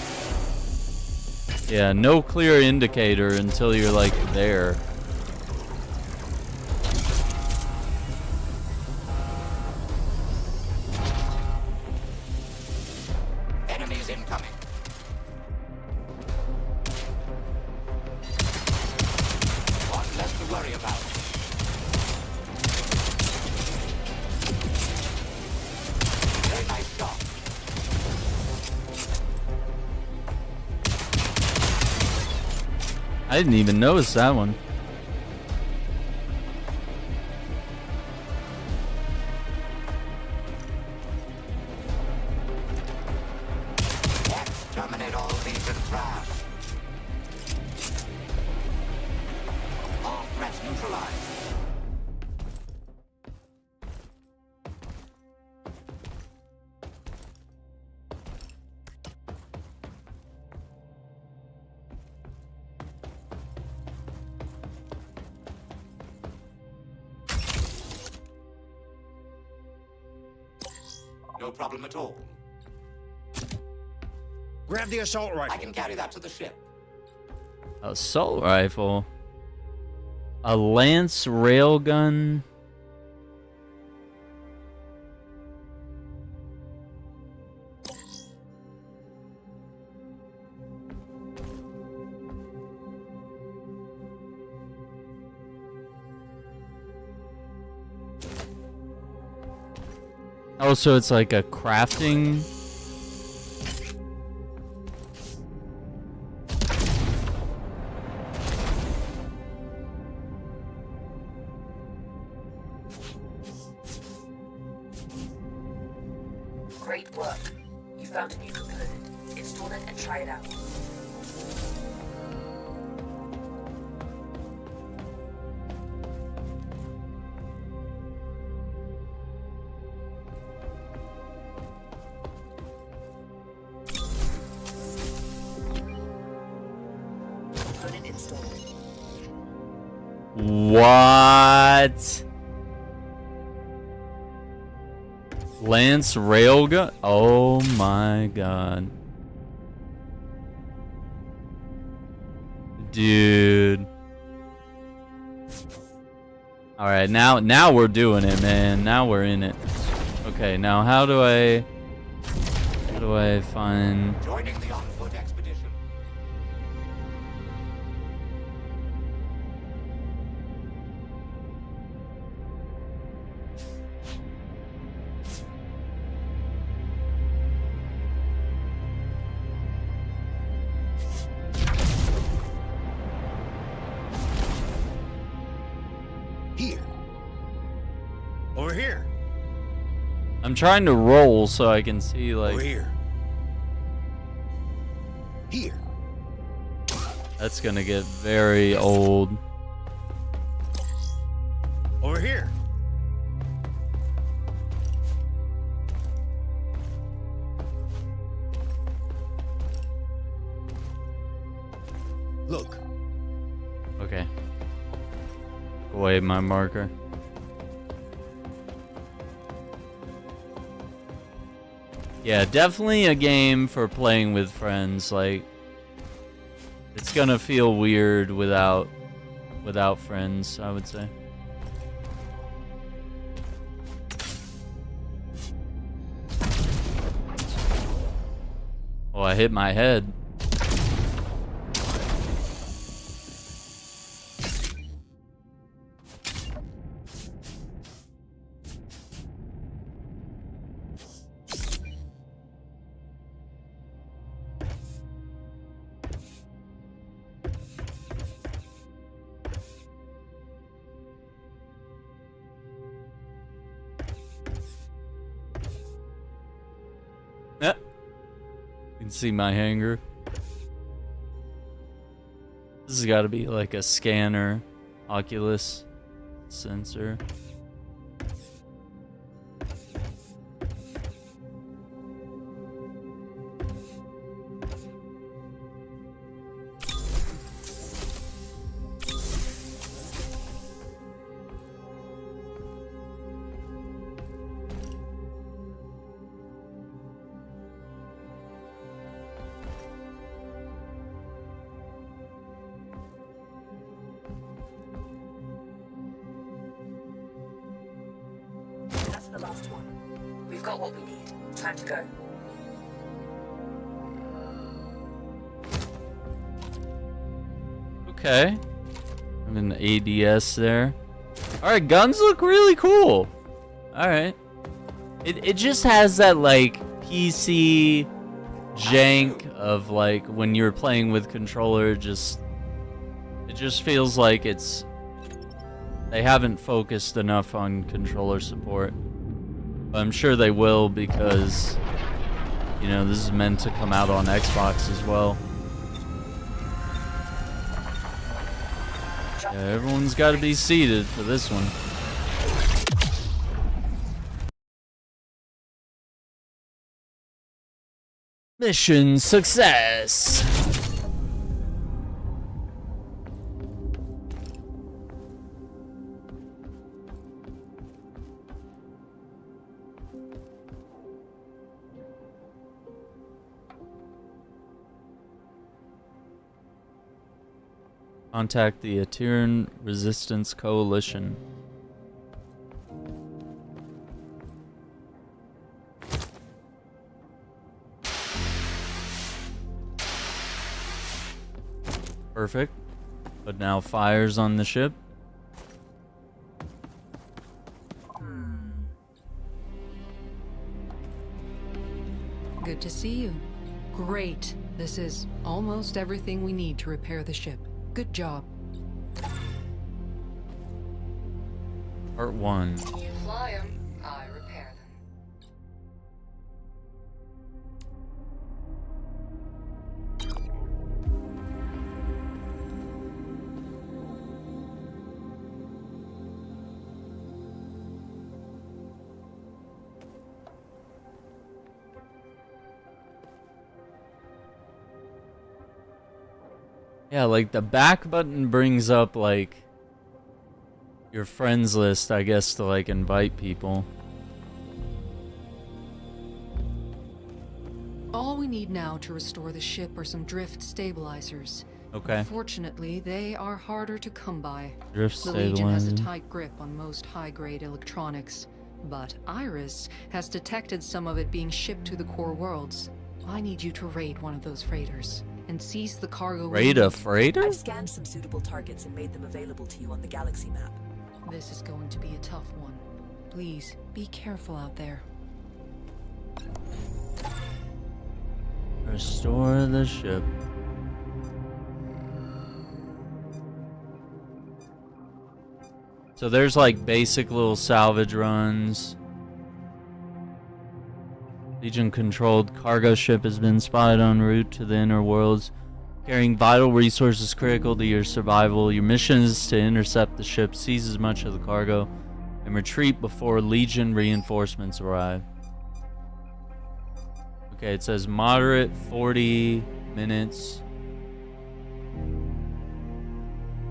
Yeah, no clear indicator until you're like there. Enemies incoming. One less to worry about. Very nice shot. I didn't even notice that one. Terminate all Legion trash. All threats neutralized. No problem at all. Grab the assault I rifle. can carry that to the ship. Assault rifle. A lance railgun. Oh, so it's like a crafting. Great work. You found a new component. Install it and try it out. Component installed. What? Lance railgun? Oh my god. Dude. Alright, now we're doing it, man. Now we're in it. Okay, now how do I find... Joining the on-foot expedition. Here. Over here. I'm trying to roll so I can see, Over like... here. Here. That's gonna get very old. Over here. Look. Okay. Away my marker. Yeah, definitely a game for playing with friends. Like, it's gonna feel weird without friends, I would say. Oh, I hit my head. can see my hanger. This has got to be like a scanner, Oculus sensor. That's the last one. We've got what we need. Time to go. Okay. I'm in the ADS there. Alright, guns look really cool. Alright. It just has that like PC jank of like when you're playing with controller, it just feels like they haven't focused enough on controller support. But I'm sure they will because, you know, this is meant to come out on Xbox as well. Yeah, everyone's got to be seated for this one. Mission success! Contact the Atiran Resistance Coalition. Perfect. But now fires on the ship. Good to see you. Great. This is almost everything we need to repair the ship. Good job. Part 1. You fly 'em, I repair them. Yeah, like the back button brings up like your friends list, I guess, to like invite people. All we need now to restore the ship are some drift stabilizers. Okay. Unfortunately, they are harder to come by. Drift The Legion has a stabilizer. tight grip on most high-grade electronics, but Iris has detected some of it being shipped to the core worlds. I need you to raid one of those freighters and seize the cargo. Raid a freighter? I've scanned some suitable targets and made them available to you on the galaxy map. This is going to be a tough one. Please, be careful out there. Restore the ship. So there's like basic little salvage runs. Legion controlled cargo ship has been spotted en route to the inner worlds, carrying vital resources critical to your survival. Your mission is to intercept the ship, seize as much of the cargo, and retreat before Legion reinforcements arrive. Okay, it says moderate 40 minutes.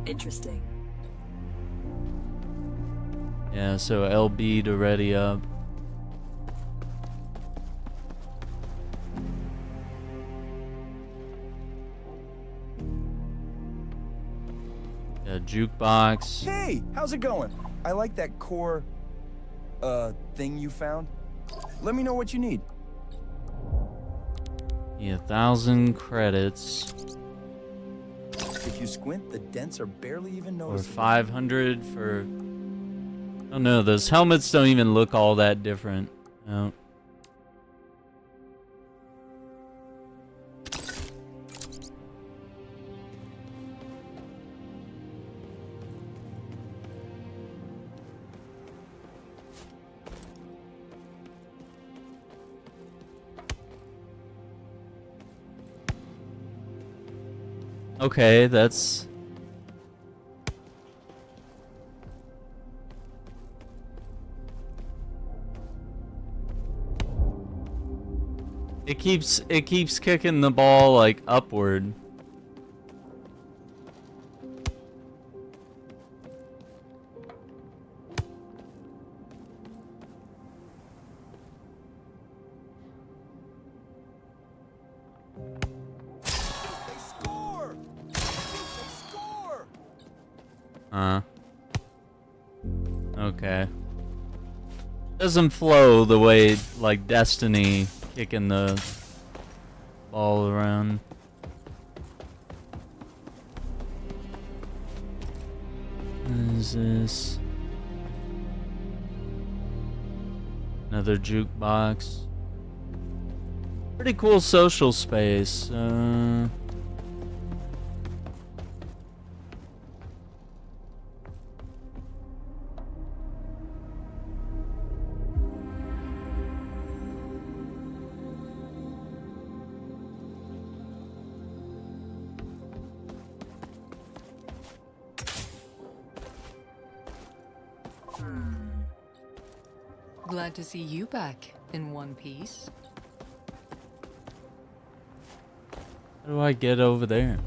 Interesting. Yeah, so LB to ready up. Yeah, jukebox. Hey, how's it going? I like that core, thing you found. Let me know what you need. Yeah, 1,000 credits. If you squint, the dents are barely even Or noticeable. 500 for... I don't know, those helmets don't even look all that different. No. Okay, that's... It keeps kicking the ball like upward. Score! Score! Okay. Doesn't flow the way like Destiny kicking the ball around. What is this? Another jukebox. Pretty cool social space. Glad to see you back in one piece. How do I get over there?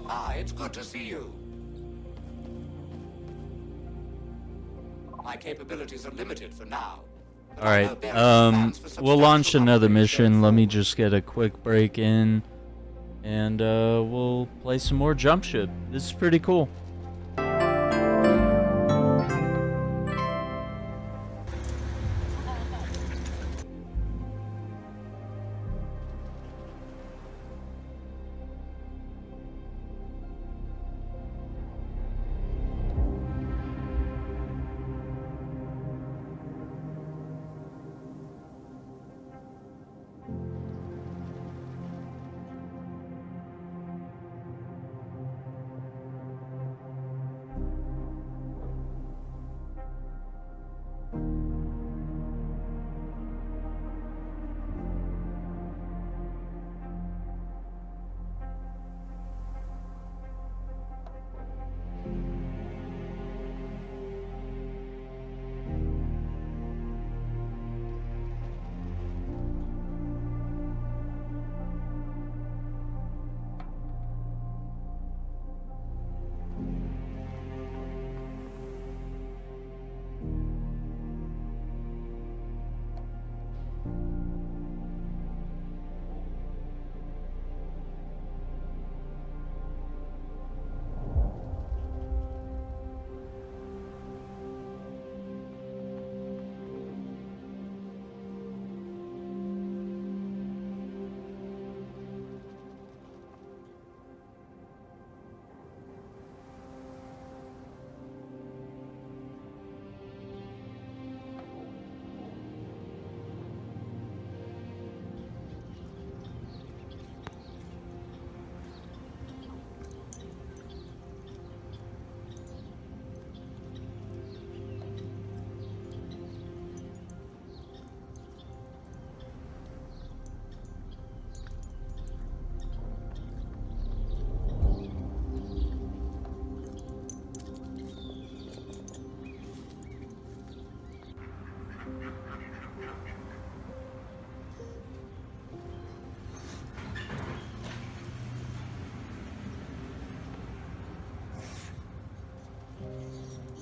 Ah, it's good to see you. My capabilities are limited for now. but I know Alright, Barrett's plans for we'll launch substantial another upgrades mission. going Let me forward. just get a quick break in. And we'll play some more Jump Ship. This is pretty cool.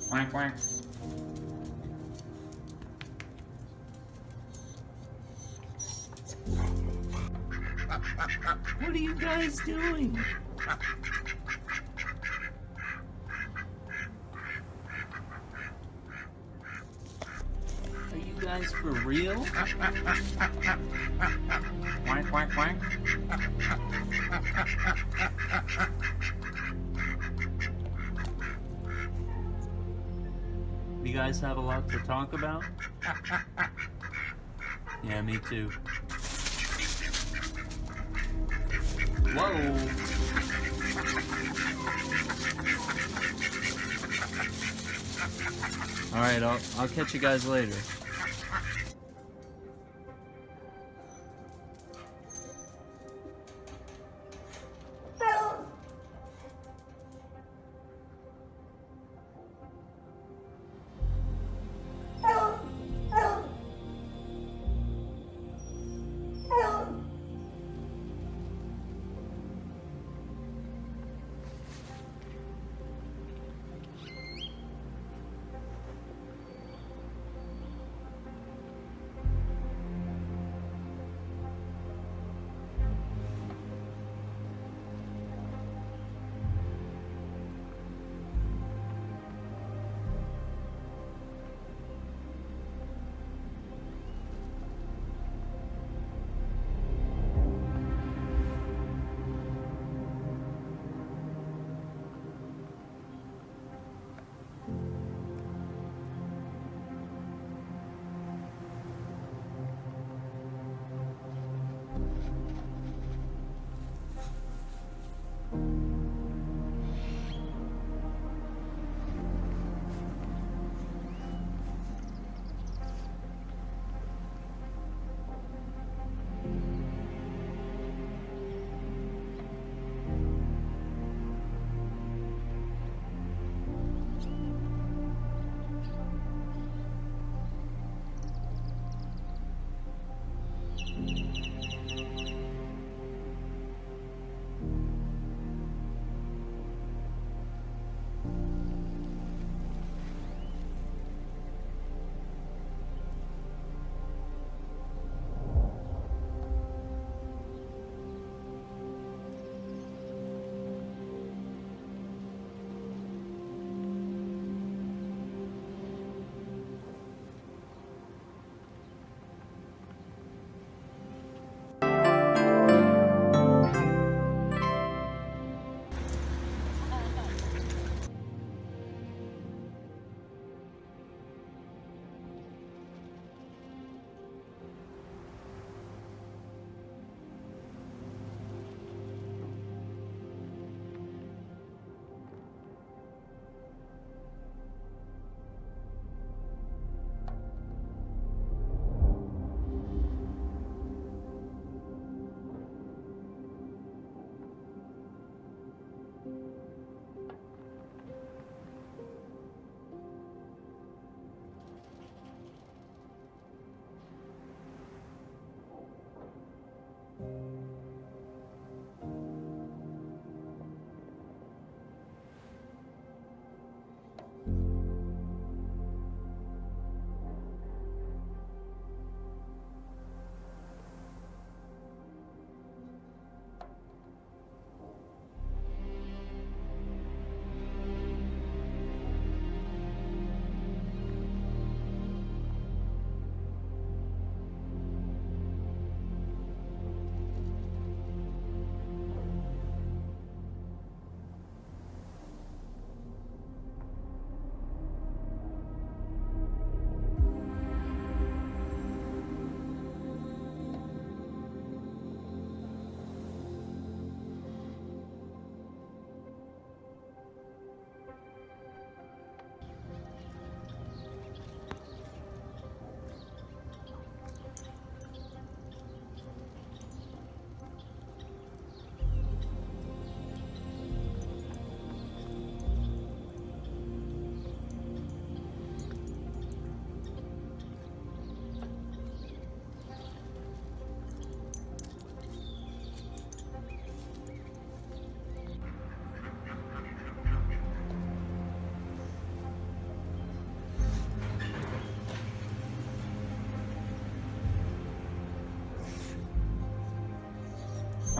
Quack, quack. What are you guys doing? Are you guys for real? Quack, quack, quack. You guys have a lot to talk about? Yeah, me too. Whoa! Alright, I'll catch you guys later.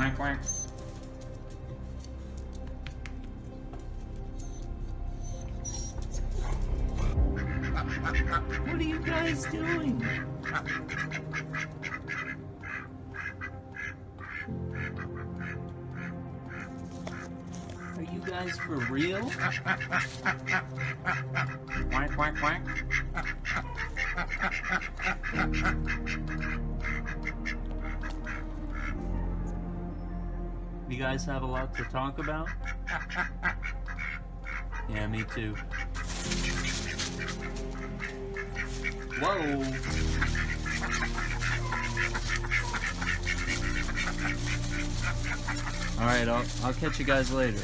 Quack, quack. What are you guys doing? Are you guys for real? Quack, quack, quack. You guys have a lot to talk about? Yeah, me too. Whoa! Alright, I'll catch you guys later.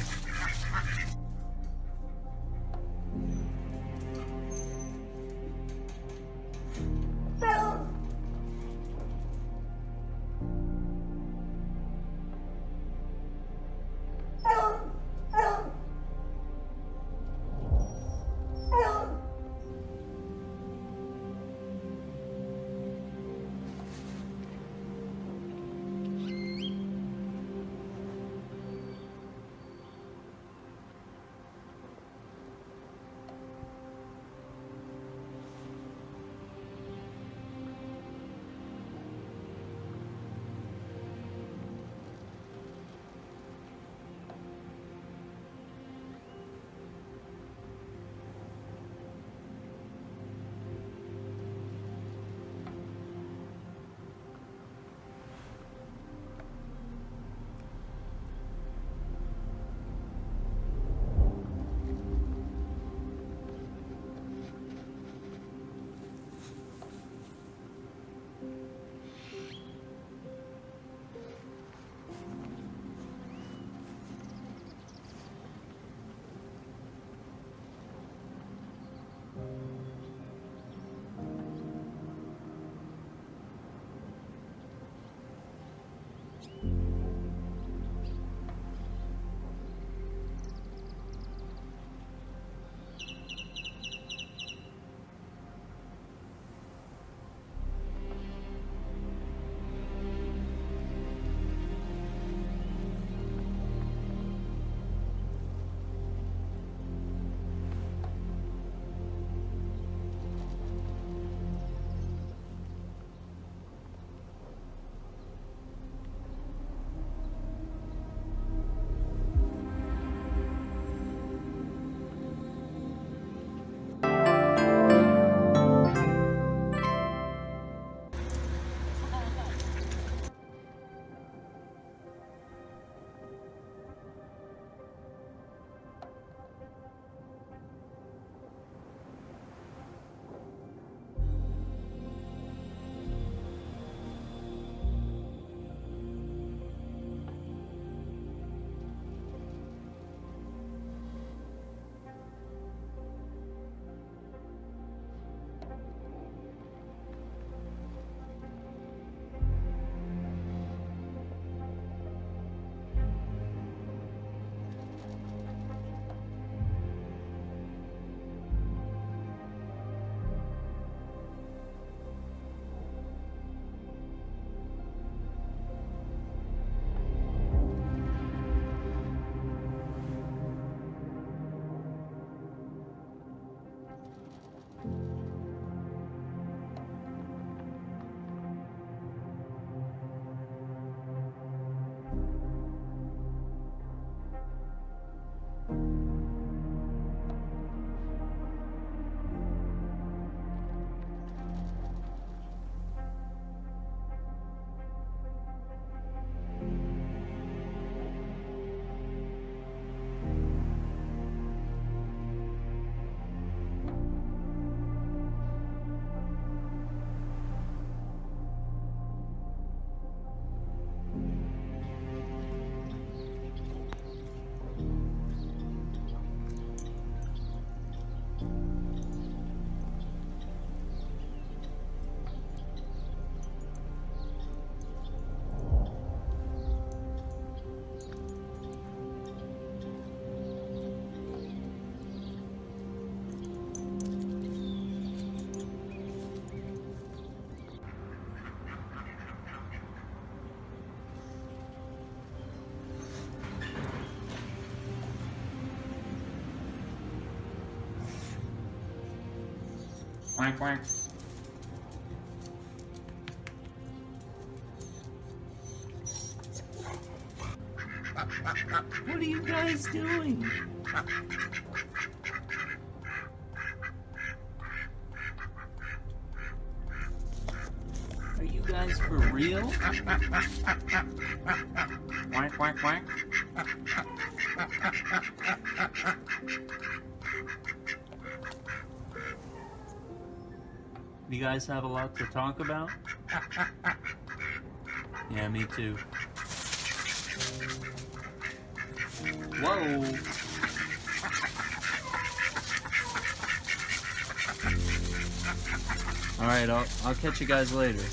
Quack, quack. What are you guys doing? Are you guys for real? Quack, quack, quack. You guys have a lot to talk about? Yeah, me too. Whoa! Alright, I'll catch you guys later.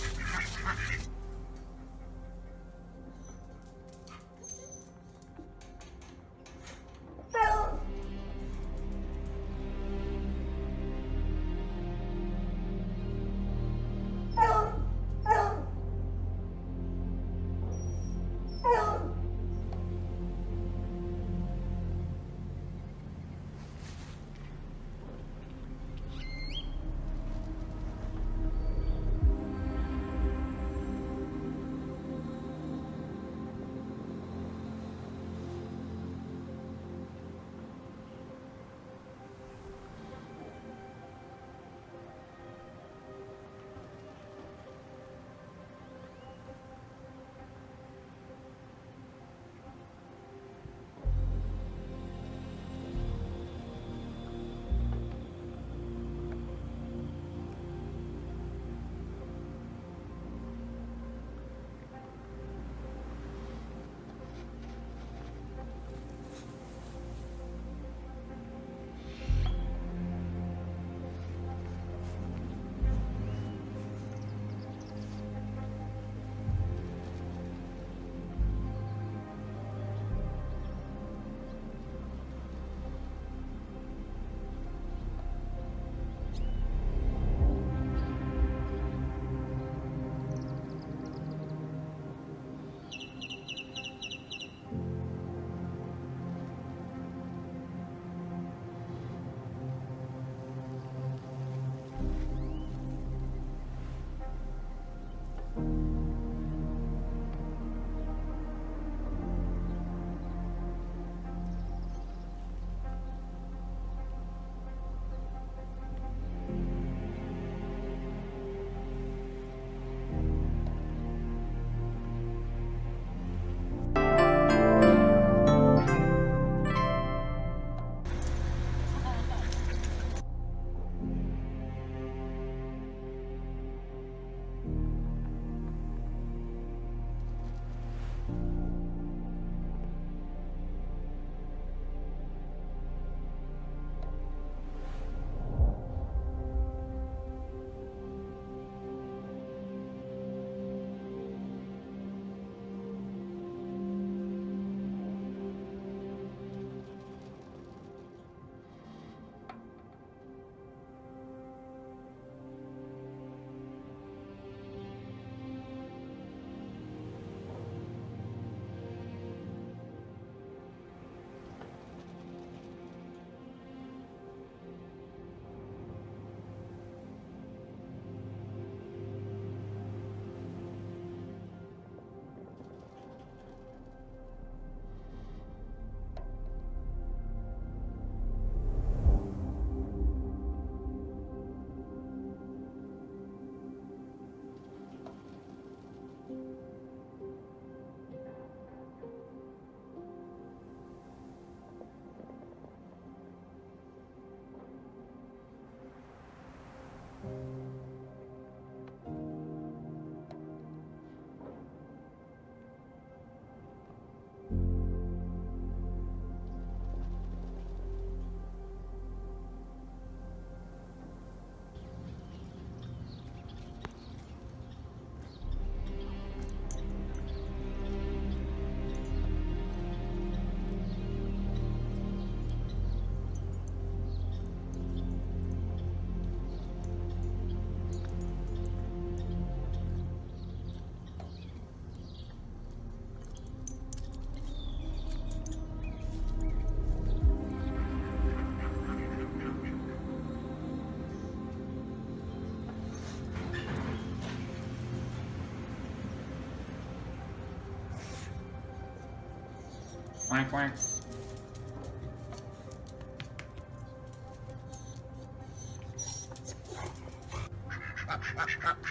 Quack, quack.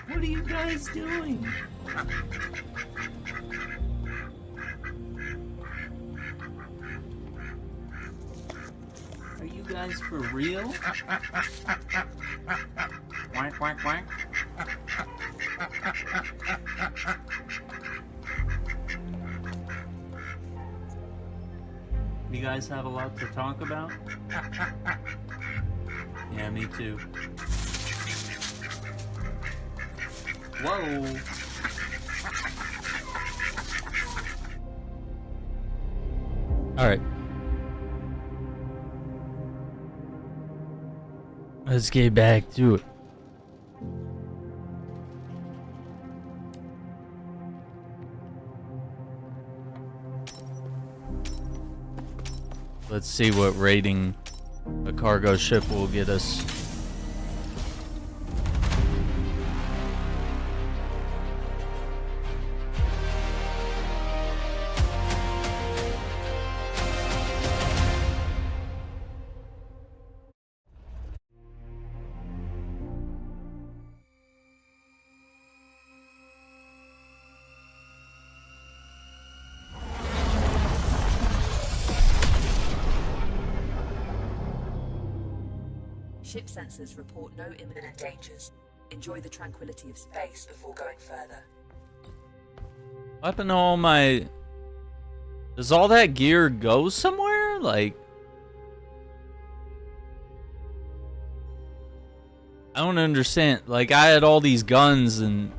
What are you guys doing? Are you guys for real? Quack, quack, quack. You guys have a lot to talk about? Yeah, me too. Whoa! Alright. Let's get back to it. Let's see what rating a cargo ship will get us. Ship sensors report no imminent dangers. Enjoy the tranquility of space before going further. What happened to all my... Does all that gear go somewhere? Like... I don't understand. Like, I had all these guns and...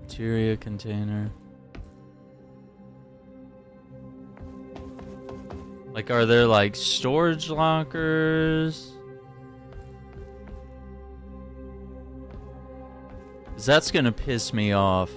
Materia container. Like, are there, like, storage lockers? 'Cause that's gonna piss me off.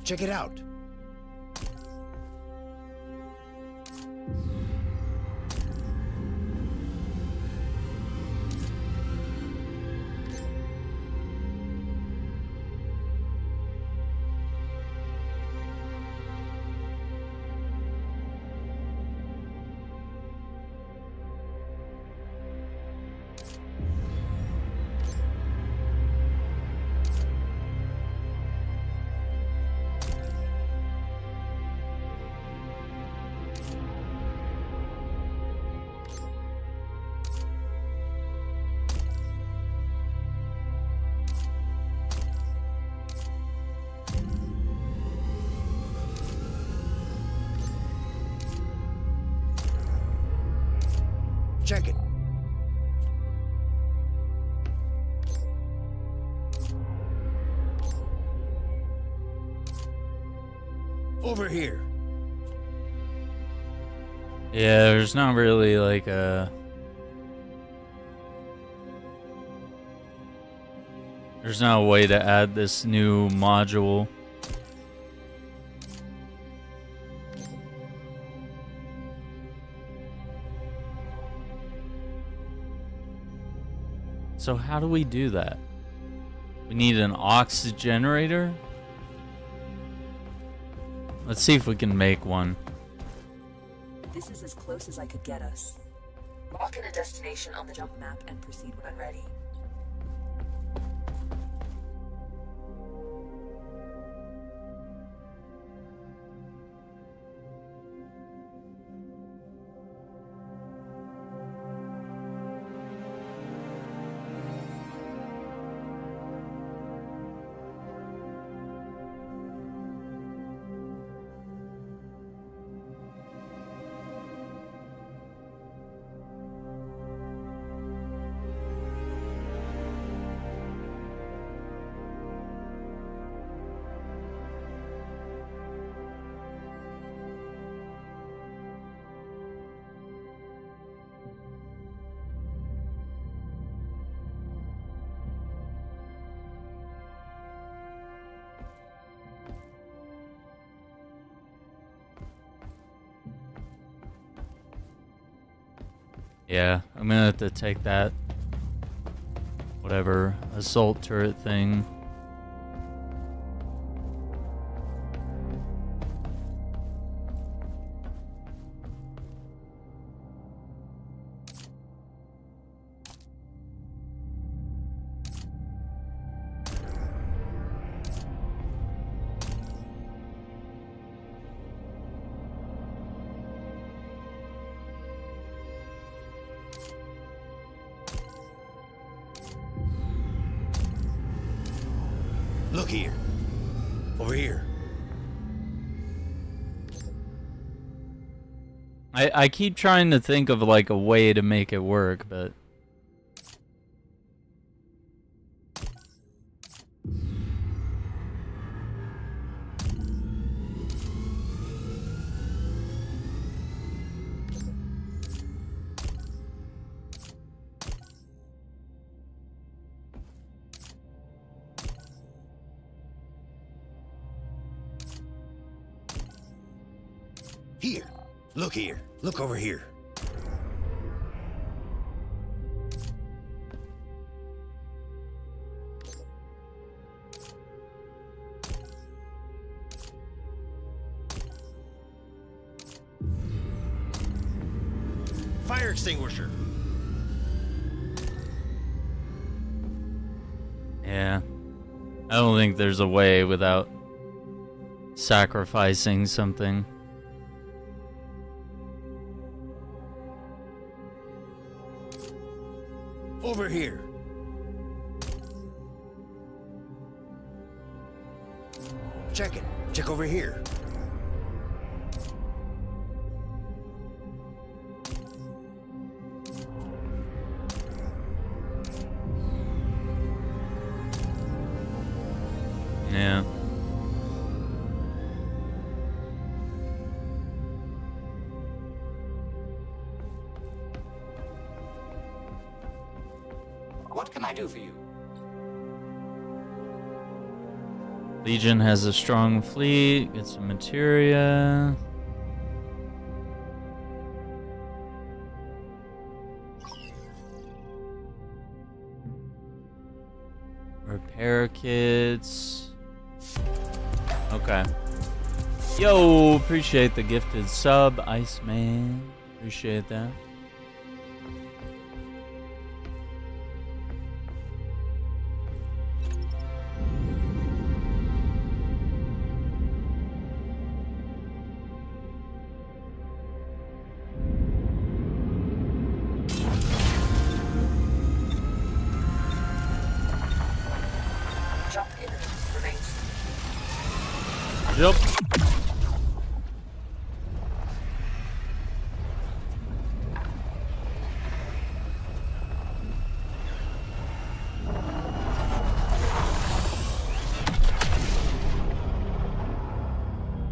Check it out. Check it. Over here. Yeah, there's not really like a... There's not a way to add this new module. So how do we do that? We need an aux generator? Let's see if we can make one. This is as close as I could get us. Mark in a destination on the jump map and proceed when ready. Yeah, I'm gonna have to take that. Whatever assault turret thing. Look here. Over here. I keep trying to think of like a way to make it work, but Here. Look here. Look over here. Fire extinguisher. yeah. I don't think there's a way without sacrificing something. Over here. Check it. Check over here. Yeah. What can I do for you? Legion has a strong fleet. Get some materia. Repair kits. Okay. Yo, appreciate the gifted sub, Iceman. Appreciate that. Jump imminent. Remains. Yep.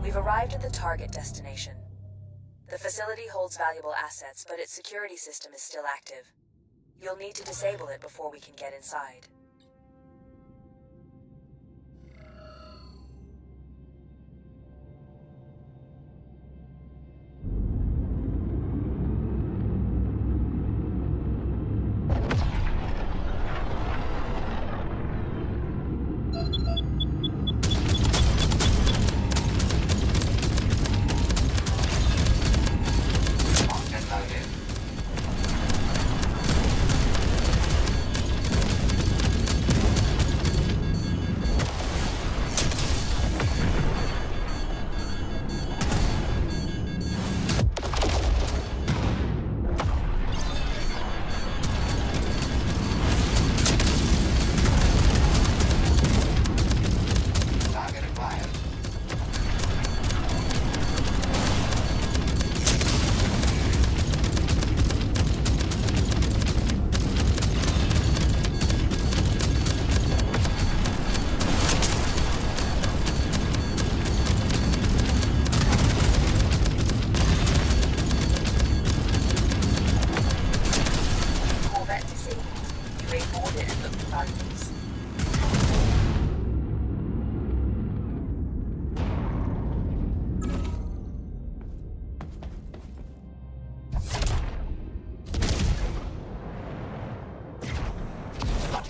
We've arrived at the target destination. The facility holds valuable assets, but its security system is still active. You'll need to disable it before we can get inside.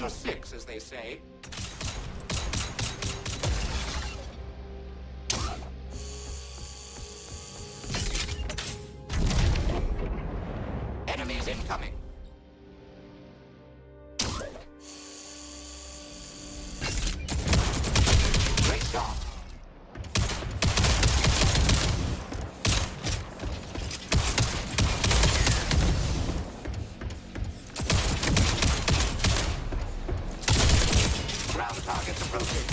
your six, as they say. Enemies incoming. Great shot. Ground targets approaching.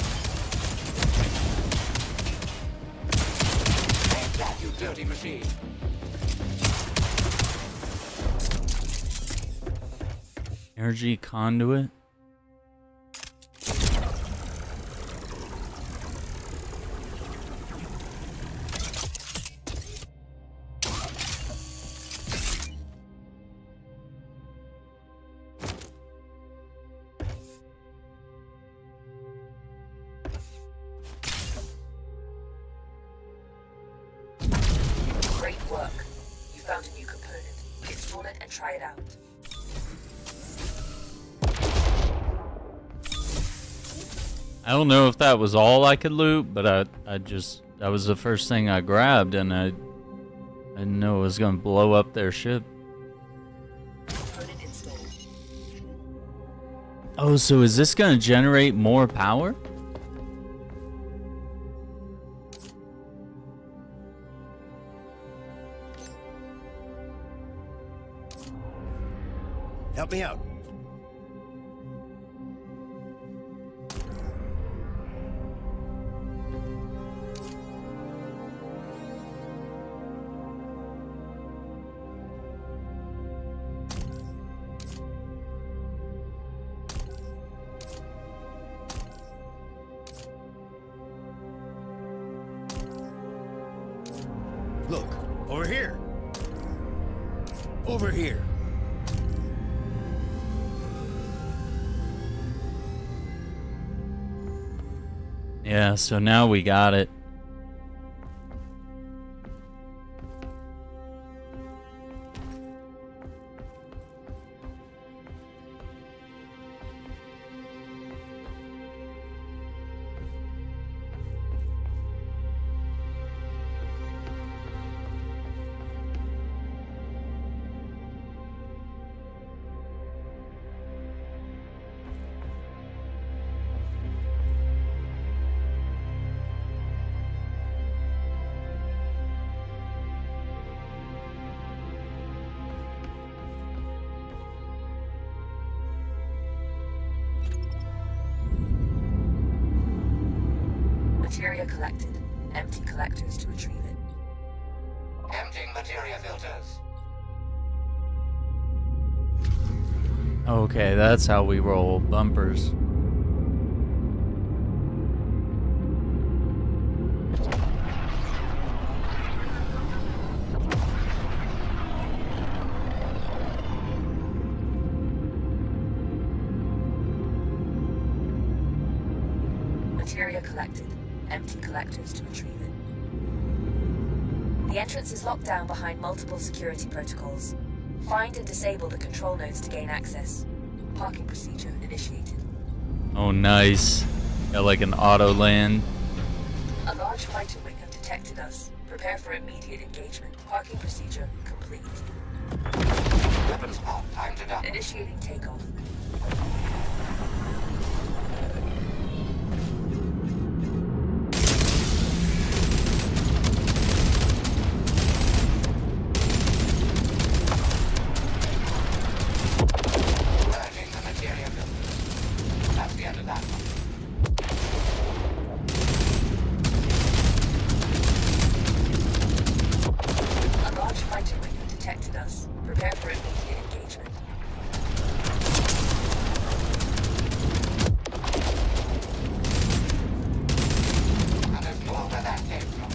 Take that, you dirty machine. Energy conduit. Great work. You found a new component. Install it and try it out. I don't know if that was all I could loot, but that was the first thing I grabbed, and I didn't know it was gonna blow up their ship. Component installed. Oh, so is this gonna generate more power? Help me out. Look, over here. Over here. Yeah, so now we got it. Materia collected. Empty collectors to retrieve it. Emptying materia filters. Okay, that's how we roll bumpers. Materia collected. Empty collectors to retrieve it. The entrance is locked down behind multiple security protocols. Find and disable the control nodes to gain access. Parking procedure initiated. Oh, nice. Got like an auto land. A large fighter wing have detected us. Prepare for immediate engagement. Parking procedure complete. Weapons pod, time to dock. Initiating takeoff. Purging the materia filters. That's the end of that one. A large fighter wing have detected us. Prepare for immediate engagement. And there's more where that came from.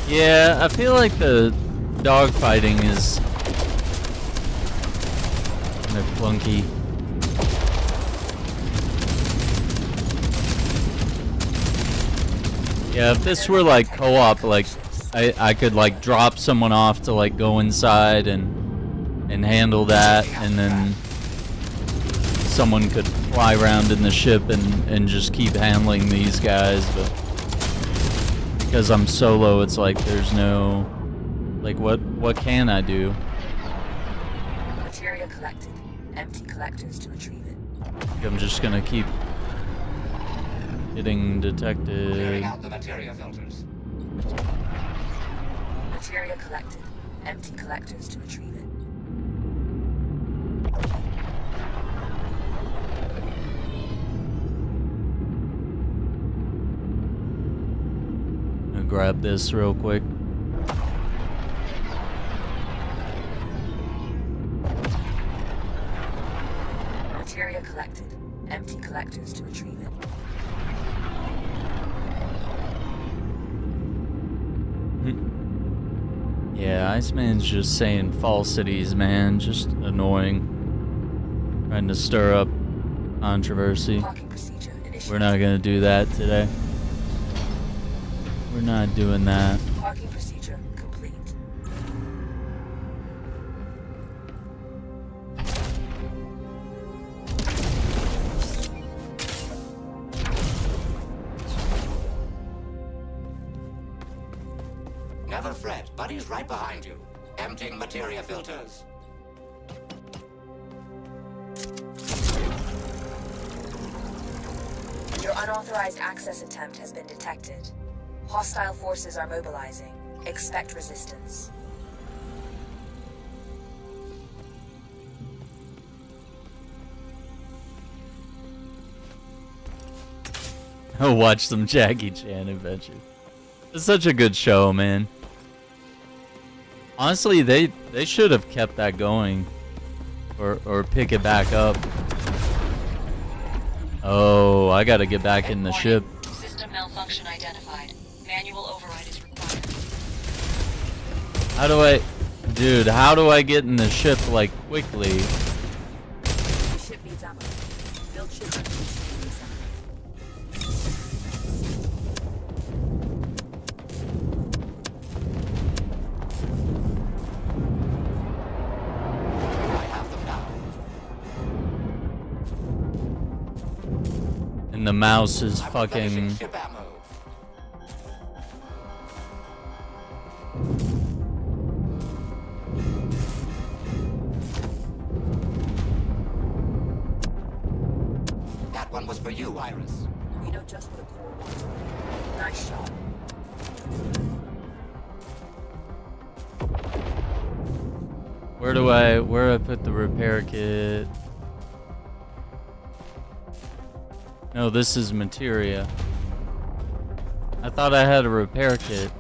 Yeah, I feel like the dogfighting is kind of clunky. Yeah, if this were like co-op, like I could like drop someone off to like go inside and handle that, and then someone could fly around in the ship and just keep handling these guys, but because I'm solo, it's like there's no, like, what can I do? Materia collected. Empty collectors to retrieve it. I'm just gonna keep getting detected. Clearing out the materia filters. Materia collected. Empty collectors to retrieve it. I'm gonna grab this real quick. Materia collected. Empty collectors to retrieve it. Yeah, Iceman's just saying falsities, man. Just annoying. Trying to stir up controversy. We're not gonna do that today. We're not doing that. Parking procedure complete. Never fret, Buddy's right behind you. Emptying materia filters. Your unauthorized access attempt has been detected. Hostile forces are mobilizing. Expect resistance. I'll watch some Jackie Chan adventures. It's such a good show, man. Honestly, they should have kept that going. Or pick it back up. Oh, I gotta get back in the ship. System malfunction identified. Manual override is required. How do I... Dude, how do I get in the ship, like, quickly? Ship needs ammo. Build ship And the mouse is fucking... That one was for you, Iris. We know just what a core wants. Nice shot. Where do I put the repair kit? No, this is materia. I thought I had a repair kit.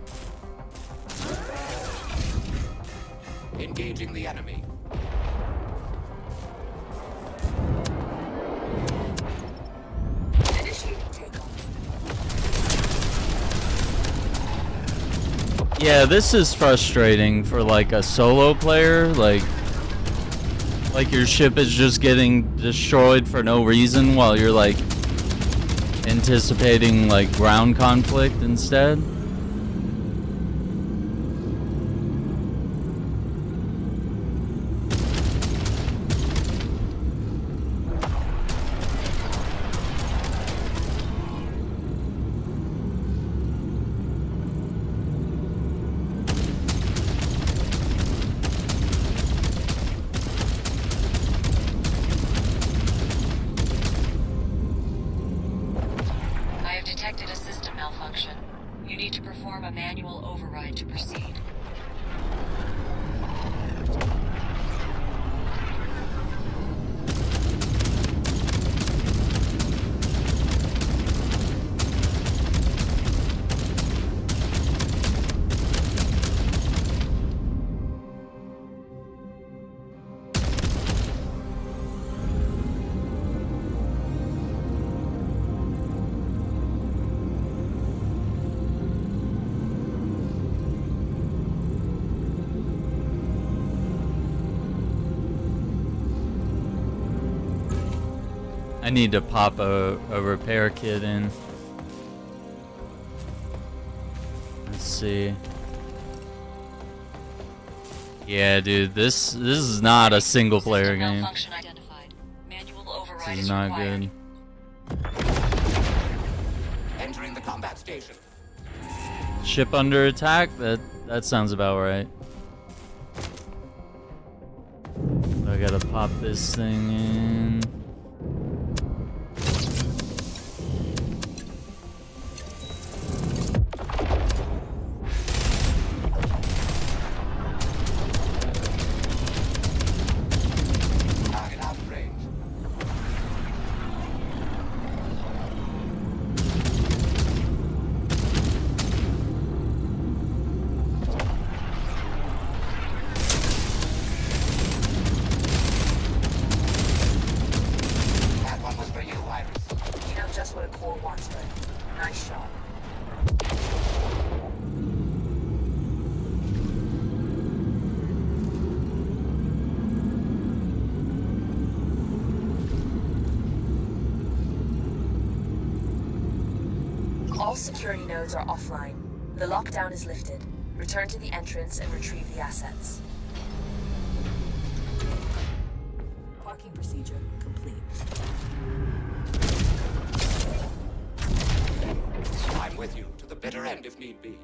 Engaging the enemy. Initiating takeoff. Yeah, this is frustrating for like a solo player. Like your ship is just getting destroyed for no reason while you're like anticipating like ground conflict instead. Detected a system malfunction. You need to perform a manual override to proceed. I need to pop a repair kit in. Let's see. Yeah, dude, this is not a single player game. override is is not required. good. Entering the combat station. Ship under attack? That sounds about right. I gotta pop this thing in. Target out of range. That one was for you, Iris. You know just what a core wants, but nice shot. All security nodes are offline. The lockdown is lifted. Return to the entrance and retrieve the assets. Parking procedure complete. I'm with you to the bitter end if need be.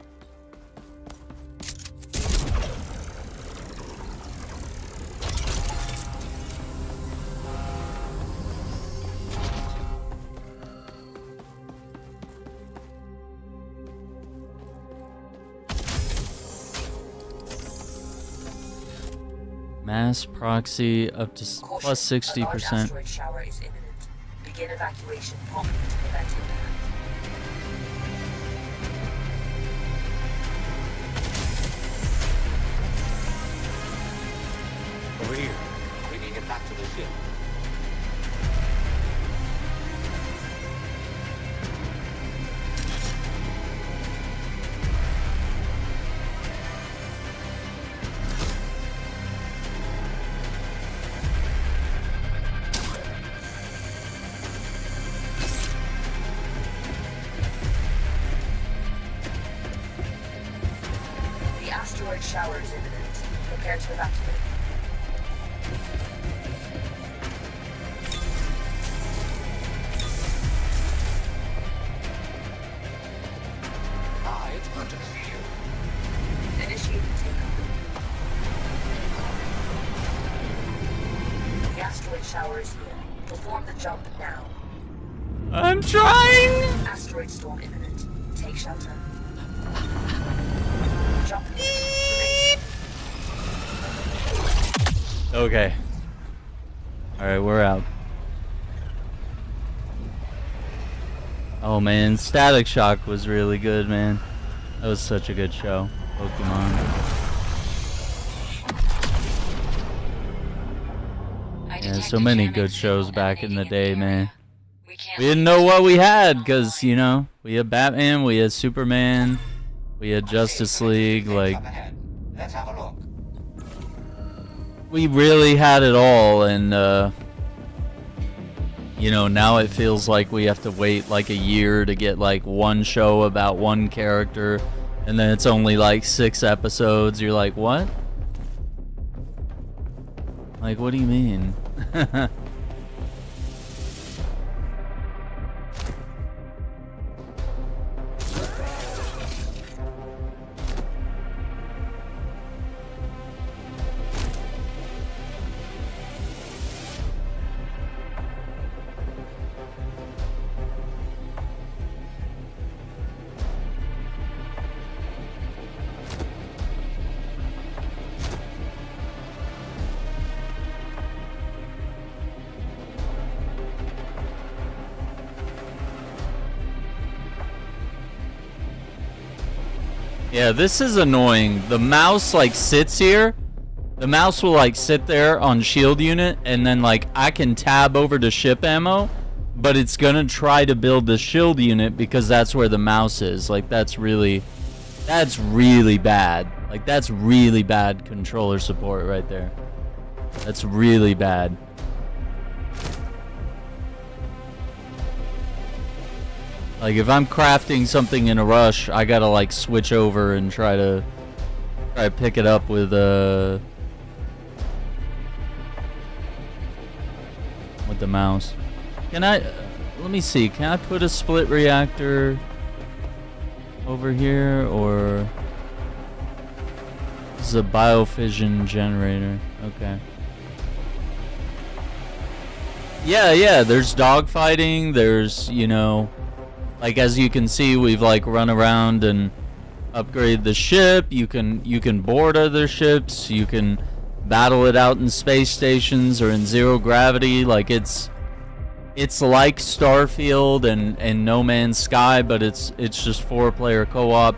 Mass proxy up to plus Caution, a large 60%. asteroid shower is imminent. Begin evacuation promptly to prevent impact. Over here. Bringing it back to the ship. The asteroid shower is imminent. Prepare to evacuate. Ah, it's good to see you. Initiating takeoff. The asteroid shower is here. Perform the jump now. I'm trying! Asteroid storm imminent. Take shelter. Jump. Okay. Alright, we're out. Oh man, Static Shock was really good, man. That was such a good show. Pokemon. Yeah, so many good shows back in the day, man. We didn't know what we had, because, you know, we had Batman, we had Superman, we had Justice League, like, Up ahead. Let's have a look. we really had it all, and, you know, now it feels like we have to wait like a year to get like one show about one character, and then it's only like 6 episodes. You're like, what? Like, what do you mean? Yeah, this is annoying. The mouse like sits here. The mouse will like sit there on shield unit, and then like I can tab over to ship ammo, but it's gonna try to build the shield unit because that's where the mouse is. Like that's really bad. Like that's really bad controller support right there. That's really bad. Like if I'm crafting something in a rush, I gotta like switch over and try to pick it up with the mouse. Can I... let me see. Can I put a split reactor over here, or... This is a biofission generator. Okay. Yeah, there's dogfighting. There's, you know... Like, as you can see, we've, like, run around and upgrade the ship. You can board other ships. You can battle it out in space stations or in zero gravity. Like, it's like Starfield and No Man's Sky, but it's just 4-player co-op.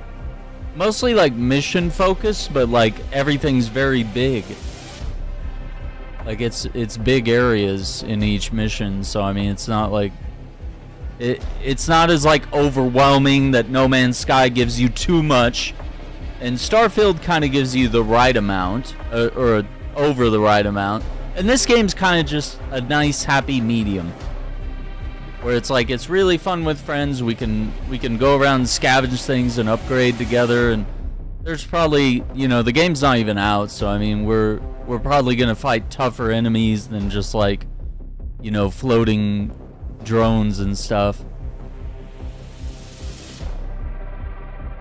Mostly like mission focused, but like everything's very big. Like it's big areas in each mission, so I mean it's not like it's not as like overwhelming that No Man's Sky gives you too much, and Starfield kind of gives you the right amount or over the right amount, and this game's kind of just a nice happy medium. Where it's like it's really fun with friends. We can go around and scavenge things and upgrade together. And there's probably, you know, the game's not even out, so I mean we're probably gonna fight tougher enemies than just like, you know, floating drones and stuff.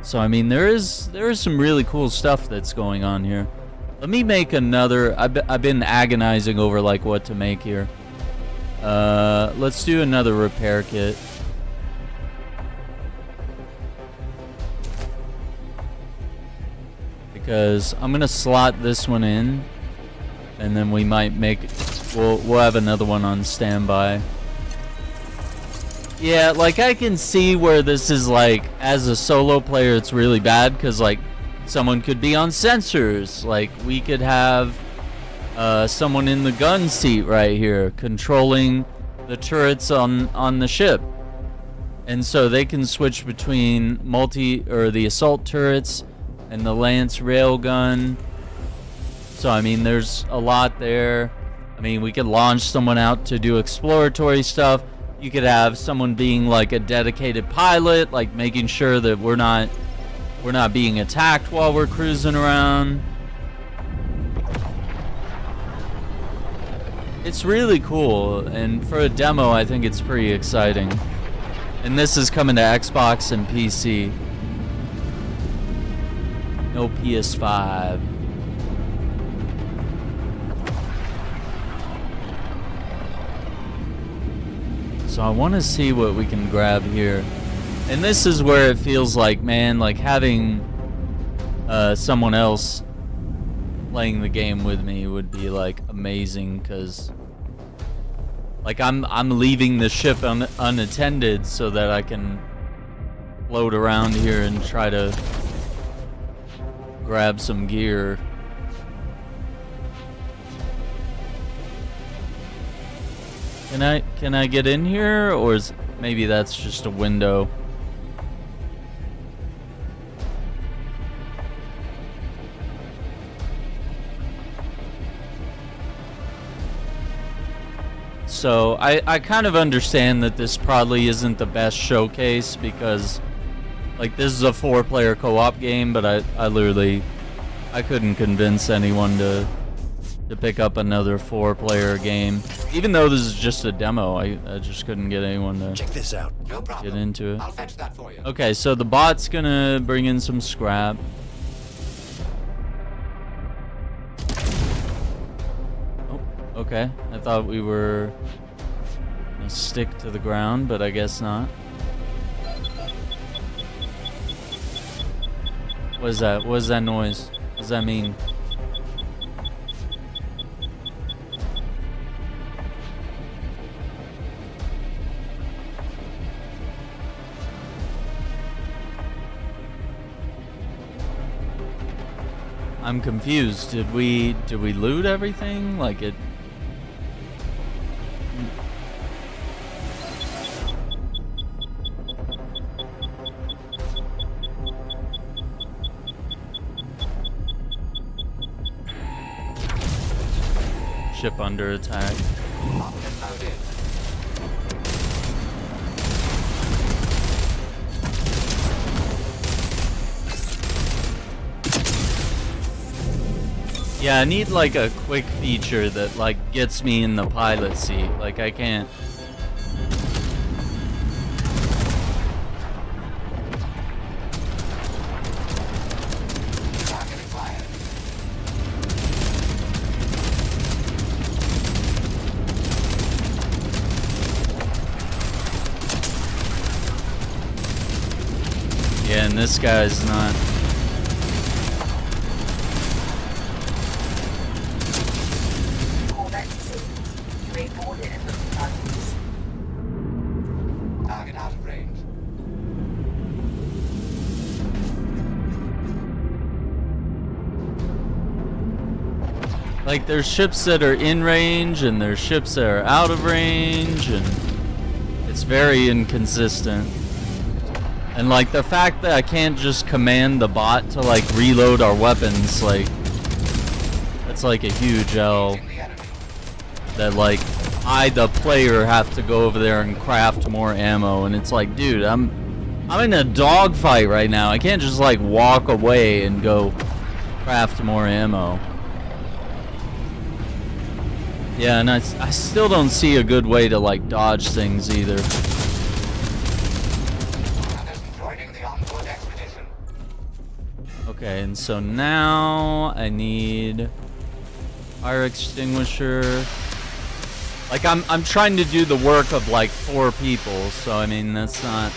So I mean there is some really cool stuff that's going on here. Let me make another. I've been agonizing over like what to make here. Let's do another repair kit. Because I'm gonna slot this one in, and then we might make we'll have another one on standby. Yeah, like I can see where this is like as a solo player it's really bad because like someone could be on sensors. Like we could have someone in the gun seat right here controlling the turrets on the ship, and so they can switch between the assault turrets and the lance railgun. So I mean there's a lot there. I mean we could launch someone out to do exploratory stuff. You could have someone being like a dedicated pilot, like making sure that we're not being attacked while we're cruising around. It's really cool, and for a demo, I think it's pretty exciting. And this is coming to Xbox and PC. No PS5. So I want to see what we can grab here. And this is where it feels like, man, like having someone else playing the game with me would be like amazing, because like I'm leaving the ship unattended so that I can float around here and try to grab some gear. Can I get in here, or is maybe that's just a window? So I kind of understand that this probably isn't the best showcase, because like this is a 4-player co-op game, but I literally couldn't convince anyone to pick up another 4-player game. Even though this is just a demo, I just couldn't get anyone to check this out. No problem. Get into it. I'll fetch that for you. Okay, so the bot's gonna bring in some scrap. Okay, I thought we were gonna stick to the ground, but I guess not. What is that? What is that noise? What does that mean? I'm confused. Did we loot everything? Like it... Ship under attack. Yeah, I need like a quick feature that like gets me in the pilot seat. Like I can't and this guy's not. Corvette disabled. You may board it and look for targets. Target out of range. Like, there's ships that are in range, and there's ships that are out of range, and it's very inconsistent. And, like, the fact that I can't just command the bot to, like, reload our weapons, like, that's, like, a huge L. That, like, I, the player, have to go over there and craft more ammo, and it's like, dude, I'm in a dogfight right now. I can't just, like, walk away and go craft more ammo. Yeah, and I still don't see a good way to, like, dodge things either. Okay, and so now I need fire extinguisher. Like, I'm trying to do the work of, like, 4 people, so I mean, that's not...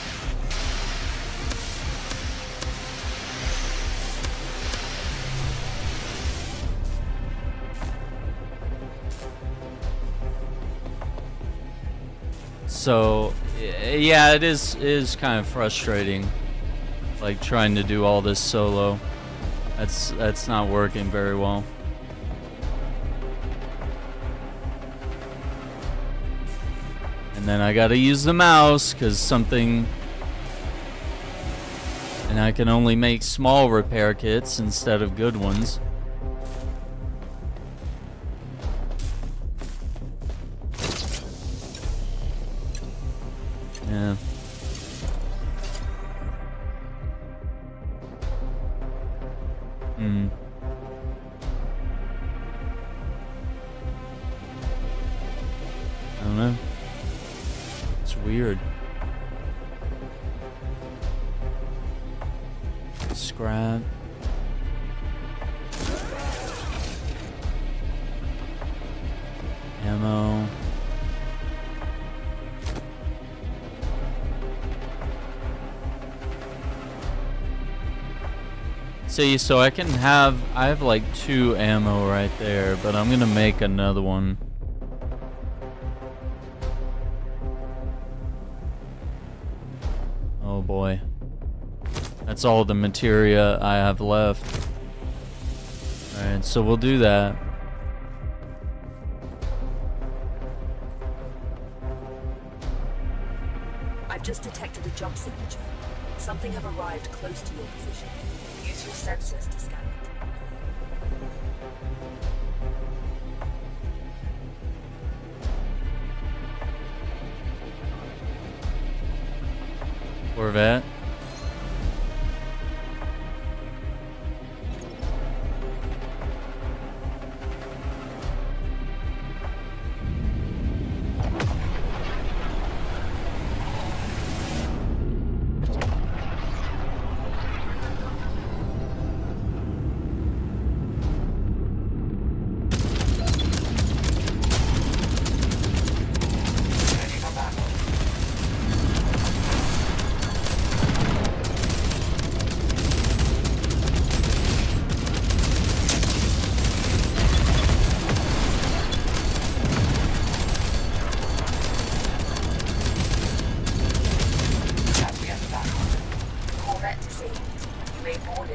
So, yeah, it is kind of frustrating, like, trying to do all this solo. That's not working very well. And then I gotta use the mouse, because something... And I can only make small repair kits instead of good ones. Yeah. I don't know. It's weird. Scrap. Ammo. See, so I have like 2 ammo right there, but I'm gonna make another one. Oh boy. That's all the materia I have left. Alright, so we'll do that. I've just detected a jump signature. Something have arrived close to your position. Use your sensors to scan it. Corvette.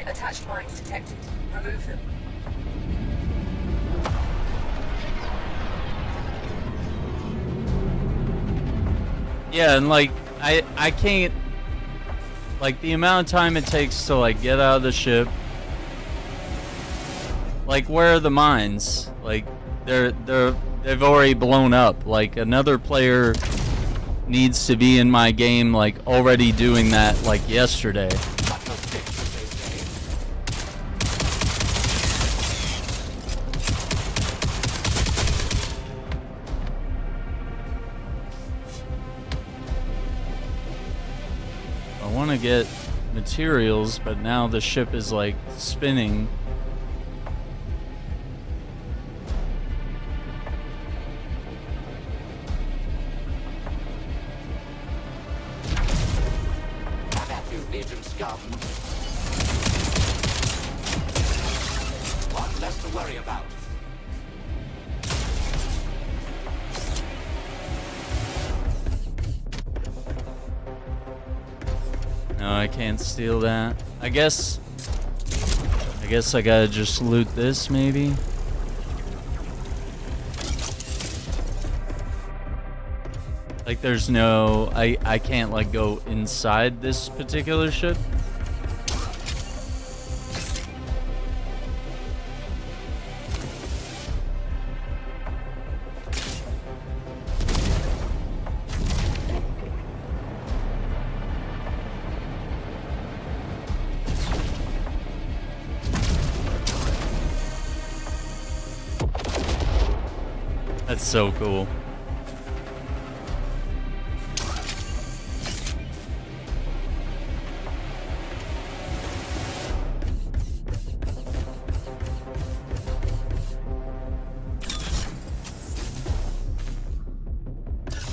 Attached mines detected. Remove them. Yeah, and like I can't, like, the amount of time it takes to like get out of the ship. Like, where are the mines? Like, they've already blown up. Like, another player needs to be in my game, like, already doing that, like, yesterday. I want to get materials, but now the ship is like spinning. Combat 2 Legion scum. One less to worry about. No, I can't steal that. I guess I gotta just loot this, maybe? Like, there's no... I can't, like, go inside this particular ship? That's so cool.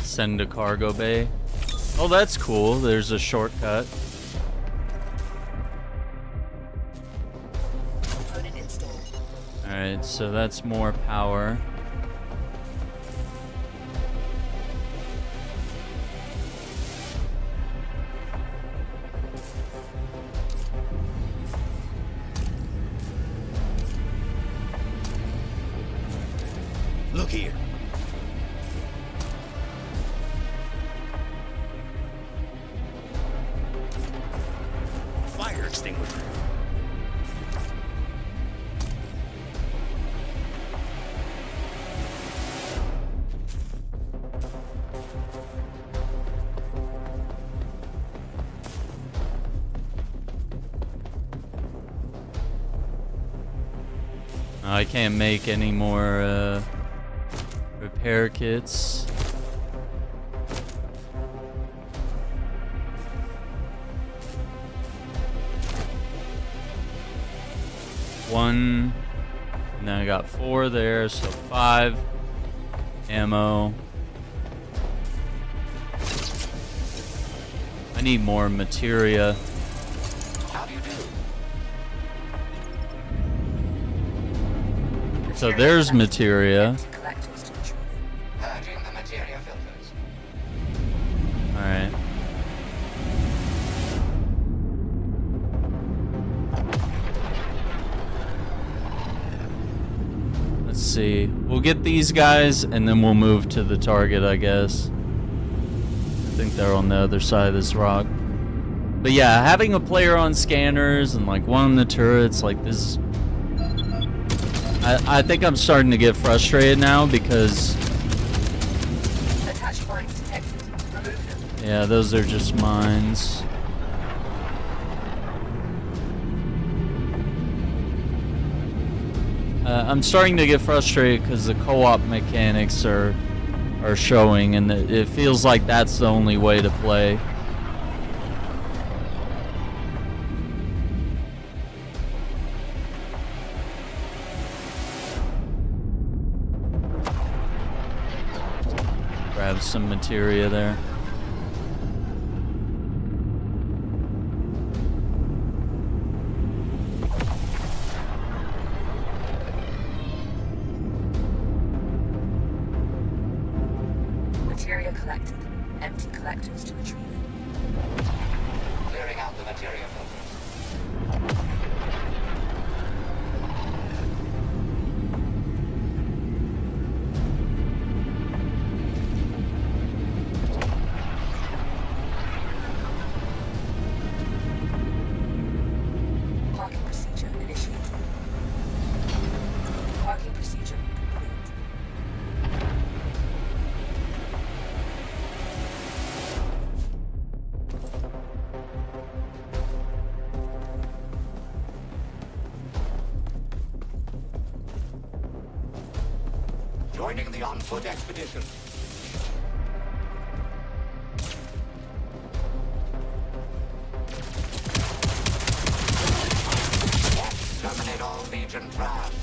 Send to cargo bay. Oh, that's cool. There's a shortcut. Alright, so that's more power. Look here. Fire extinguisher. I can't make any more repair kits. One, and then I got 4 there, so 5 ammo. I need more materia. How do you do? So there's materia. Purging the materia filters. Alright. Let's see. We'll get these guys and then we'll move to the target, I guess. I think they're on the other side of this rock. But yeah, having a player on scanners and like one on the turrets, like this. I think I'm starting to get frustrated now because. Attached mines detected. Remove them. Yeah, those are just mines. I'm starting to get frustrated because the co-op mechanics are showing, and it feels like that's the only way to play. Grab some materia there. Materia collected. Empty collectors to retrieve. Clearing out the materia filters. Parking procedure initiated. Parking procedure complete. Joining the on-foot expedition. Terminate all Legion traps.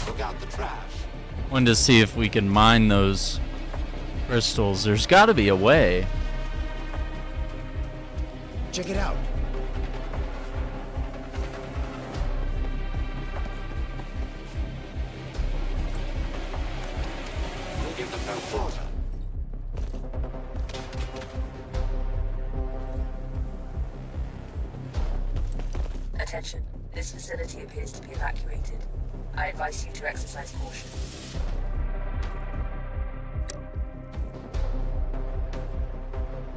Look out the trash. Wanted to see if we can mine those crystals. There's got to be a way. Check it out. We'll give them no quarter. Attention. This facility appears to be evacuated. I advise you to exercise caution.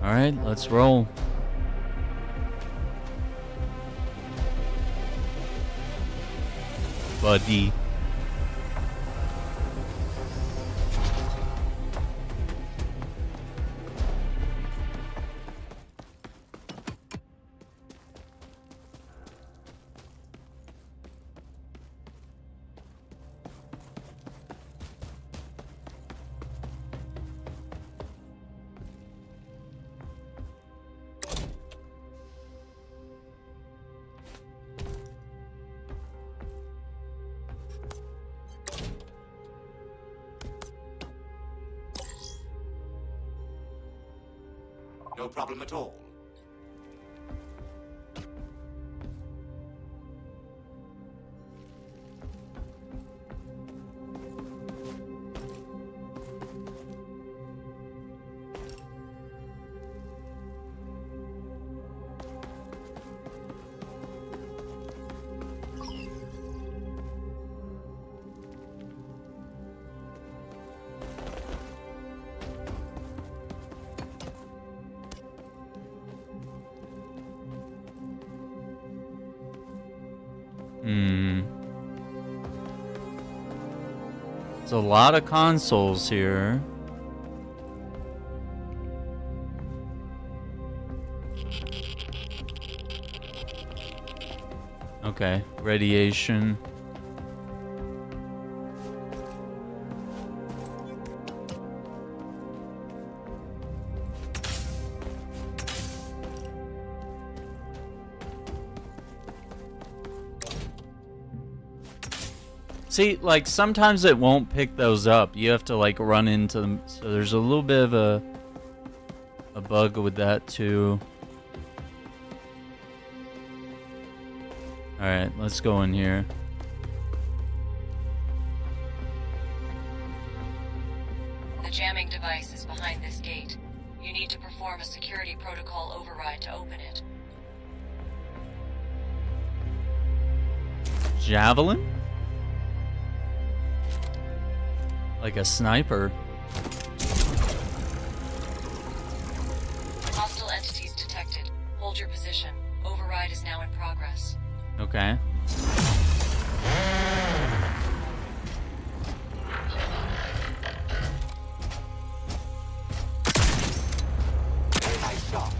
All right, let's roll. Buddy. No problem at all. There's a lot of consoles here. Okay, radiation. See, like, sometimes it won't pick those up. You have to, like, run into them. So there's a little bit of a bug with that, too. Alright, let's go in here. The jamming device is behind this gate. You need to perform a security protocol override to open it. Javelin? Like a sniper. Hostile entities detected. Hold your position. Override is now in progress. Okay. Very nice shot.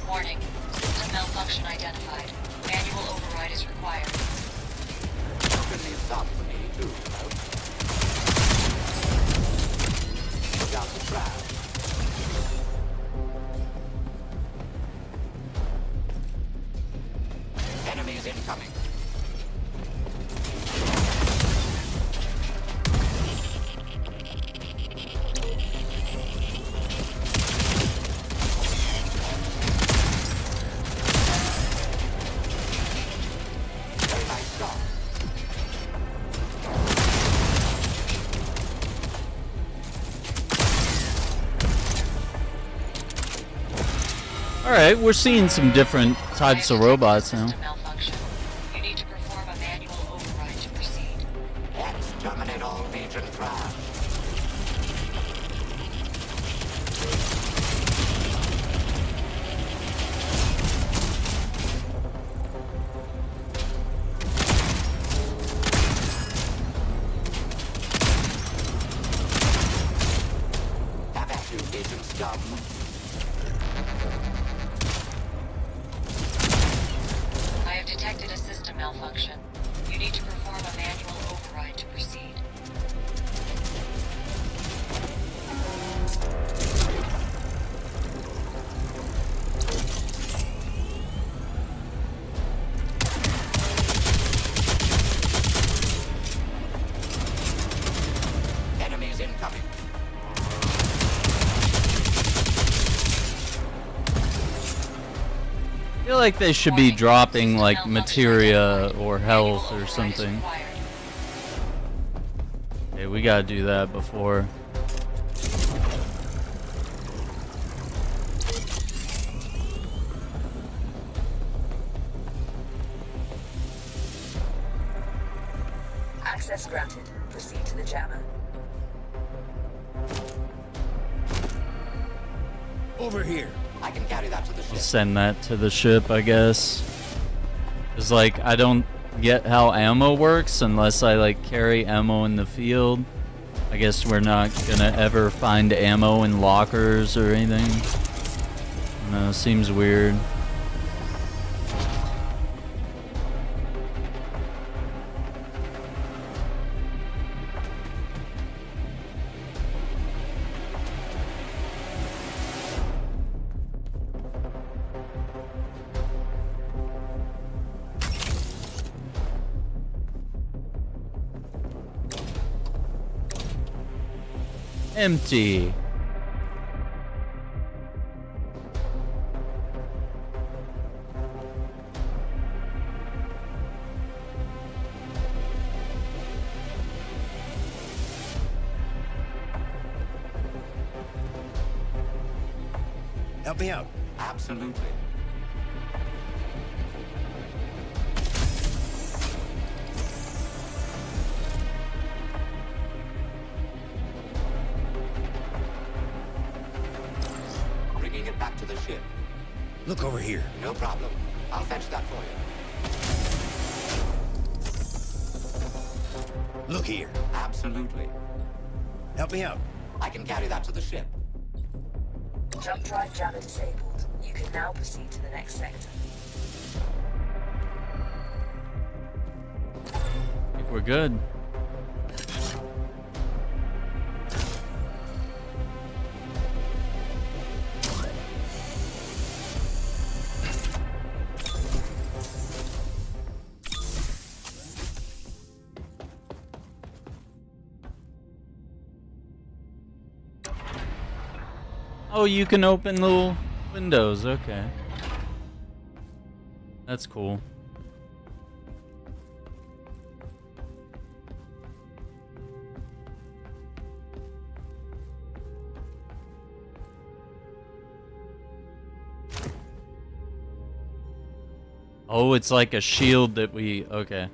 Warning. System malfunction identified. Manual override is required. Can leave some for me too, though. Look out for traps. Enemies incoming. Alright, we're seeing some different types of robots now. System malfunction. You need to perform a manual override to proceed. Exterminate all Legion trash. Have at you, Legion scum. I have detected a system malfunction. You need to perform a manual override to proceed. Enemies incoming. I feel like they should be dropping like materia or health or something. Okay, we gotta do that before. Access granted. Proceed to the jammer. Over here. I can carry that to the ship. Send that to the ship, I guess. Cause like I don't get how ammo works unless I like carry ammo in the field. I guess we're not gonna ever find ammo in lockers or anything. I don't know, seems weird. Empty. Help me out. Absolutely. Bringing it back to the ship. Look over here. No problem. I'll fetch that for you. Look here. Absolutely. Help me out. I can carry that to the ship. Jump drive jammer disabled. You can now proceed to the next sector. I think we're good. Oh, you can open little windows, okay. That's cool. Oh, it's like a shield that we... Okay.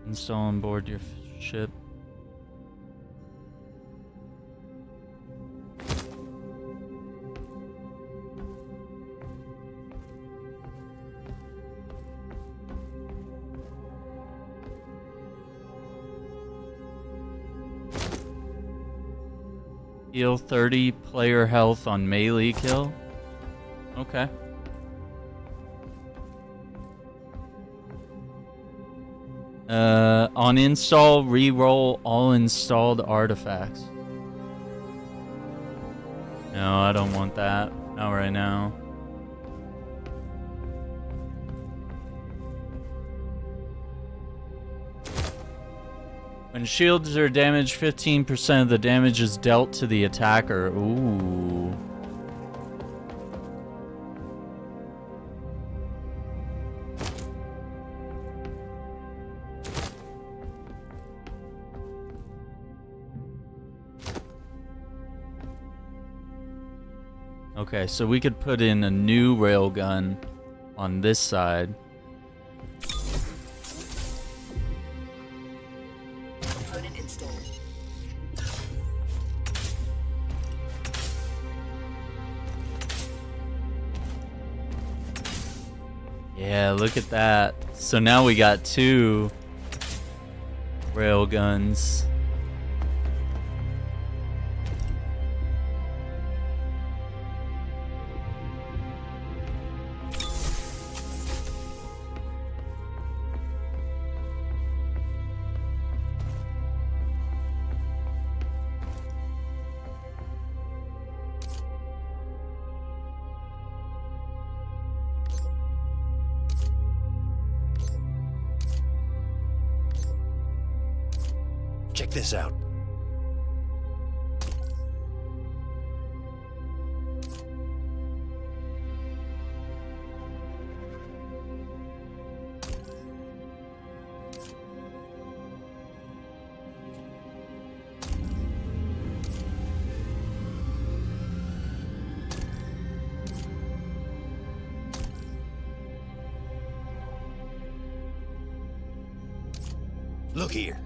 Install on board your ship. Heal 30 player health on melee kill. Okay. On install, re-roll all installed artifacts. No, I don't want that. Not right now. When shields are damaged, 15% of the damage is dealt to the attacker. Ooh. Okay, so we could put in a new railgun on this side. Component installed. Yeah, look at that. So now we got 2 railguns. Check this out. Look here.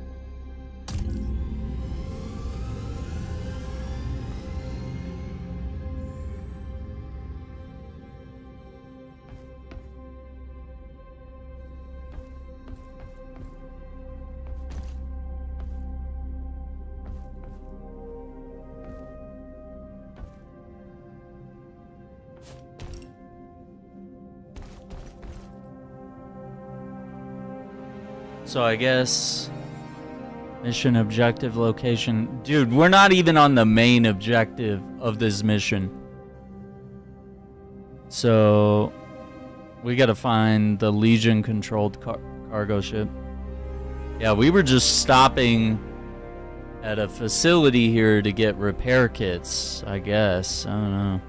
So I guess mission objective location. Dude, we're not even on the main objective of this mission. So we gotta find the Legion controlled cargo ship. Yeah, we were just stopping at a facility here to get repair kits, I guess. I don't know.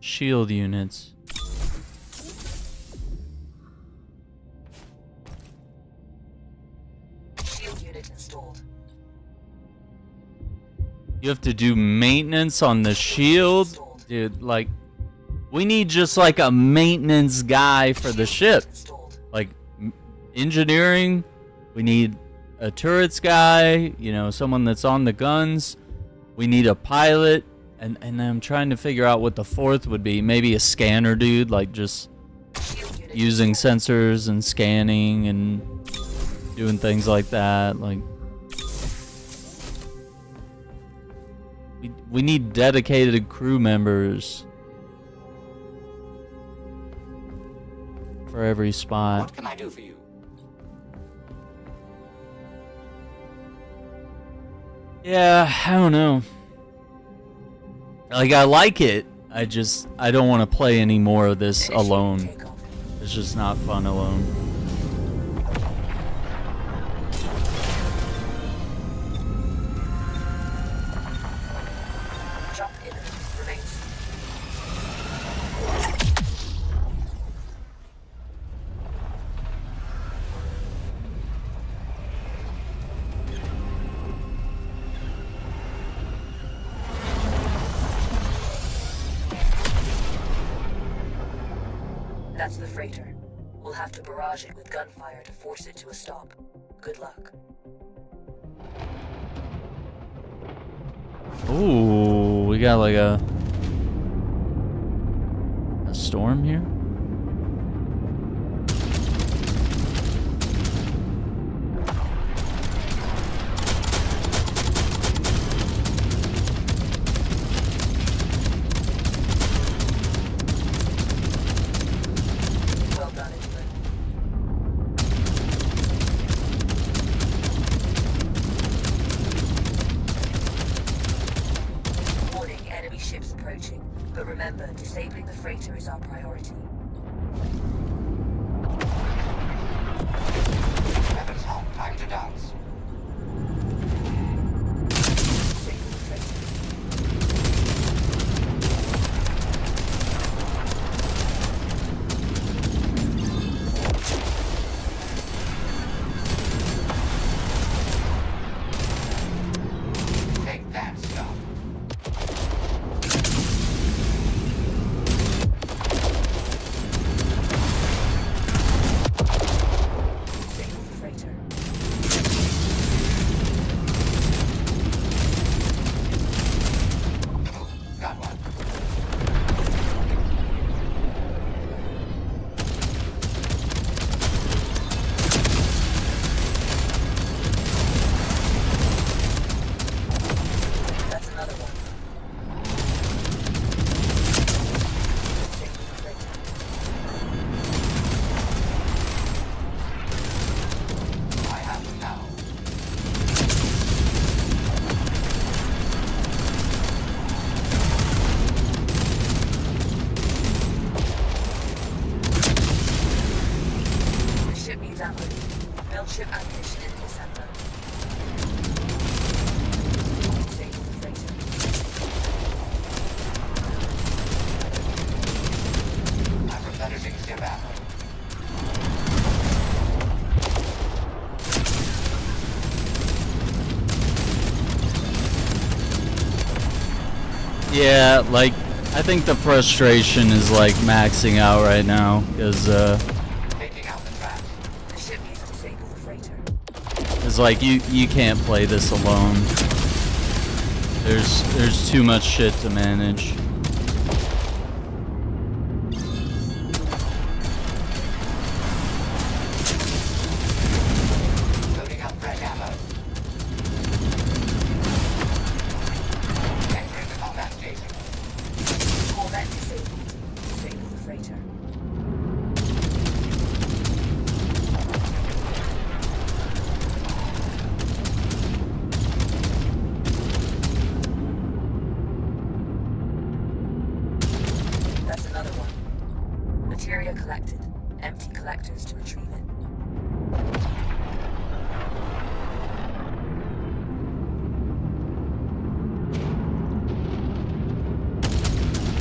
Shield units. Shield unit installed. You have to do maintenance on the shield? Dude, like, we need just like a maintenance guy for the ship. Like, engineering, we need a turrets guy, you know, someone that's on the guns. We need a pilot. And I'm trying to figure out what the fourth would be. Maybe a scanner dude, like just using sensors and scanning and doing things like that. Like, we need dedicated crew members for every spot. What can I do for you? Yeah, I don't know. Like, I like it. I don't want to play any more of this alone. It's just not fun alone. Jump in remains. That's the freighter. We'll have to barrage it with gunfire to force it to a stop. Good luck. Ooh, we got like a storm here. Well done, England. Warning, enemy ships approaching. But remember, disabling the freighter is our priority. Weapons home. Time to dance. Disable the freighter. Take that stuff. Disable the freighter. Got one. That's another one. Disable the freighter. I have them now. The ship needs ammo. Build ship ammunition in December. Disable the freighter. I'm replenishing ship ammo. Yeah, like I think the frustration is like maxing out right now because Taking out the traps. The ship needs to disable the freighter. it's like you can't play this alone. There's too much shit to manage. Loading up fresh ammo. Entering the combat station. Corvette disabled. Disable the freighter. That's another one. Materia collected. Empty collectors to retrieve it.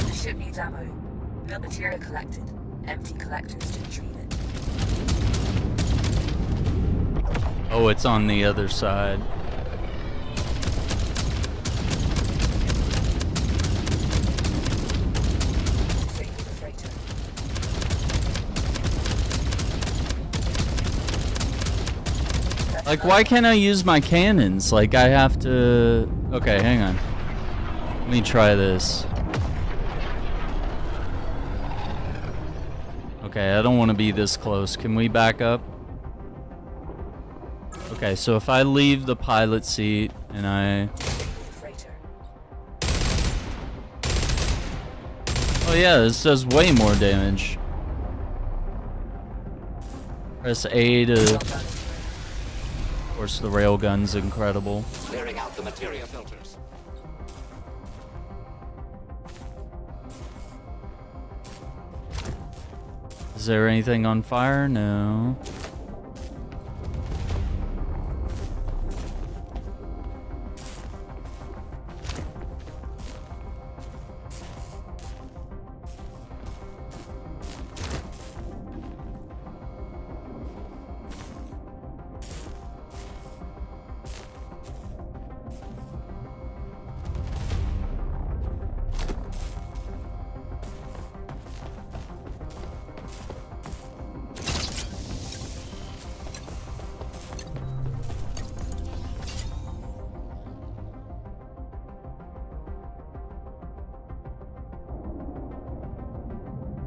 The ship needs ammo. Build material collected. Empty collectors to retrieve it. Oh, it's on the other side. Disable the freighter. That's Like, another why one. can't I use my cannons? Like, I have to... Okay, hang on. Let me try this. Okay, I don't want to be this close. Can we back up? Okay, so if I leave the pilot seat and I... Disable the freighter. Oh yeah, this does way more damage. Press A to... Well done, England. Of course, the railgun's incredible. Clearing out the materia filters. Is there anything on fire? No.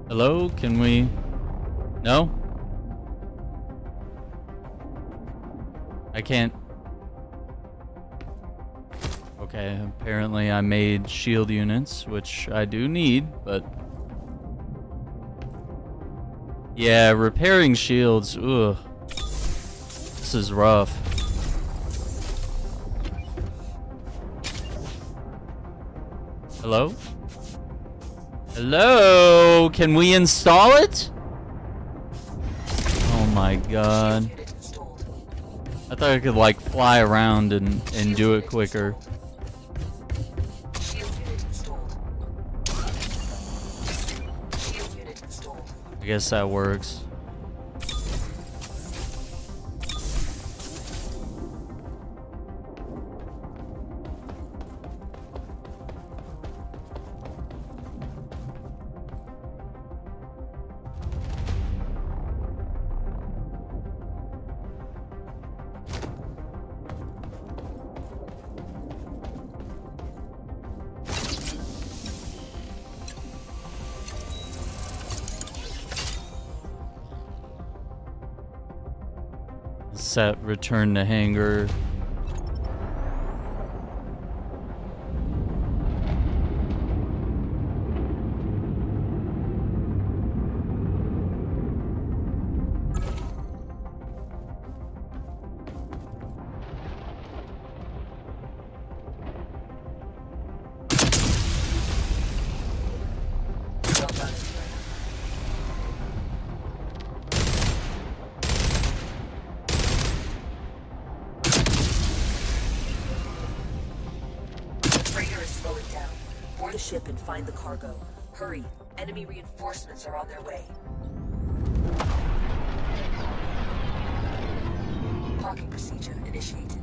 Hello? Can we... No? I can't... Okay, apparently I made shield units, which I do need, but... Yeah, repairing shields, ugh. This is rough. Hello? Hello? Can we install it? Oh my god. I thought I could like fly around and do it quicker. I guess that works. Set return to hangar. The ship and find the cargo. Hurry, enemy reinforcements are on their way. Parking procedure initiated.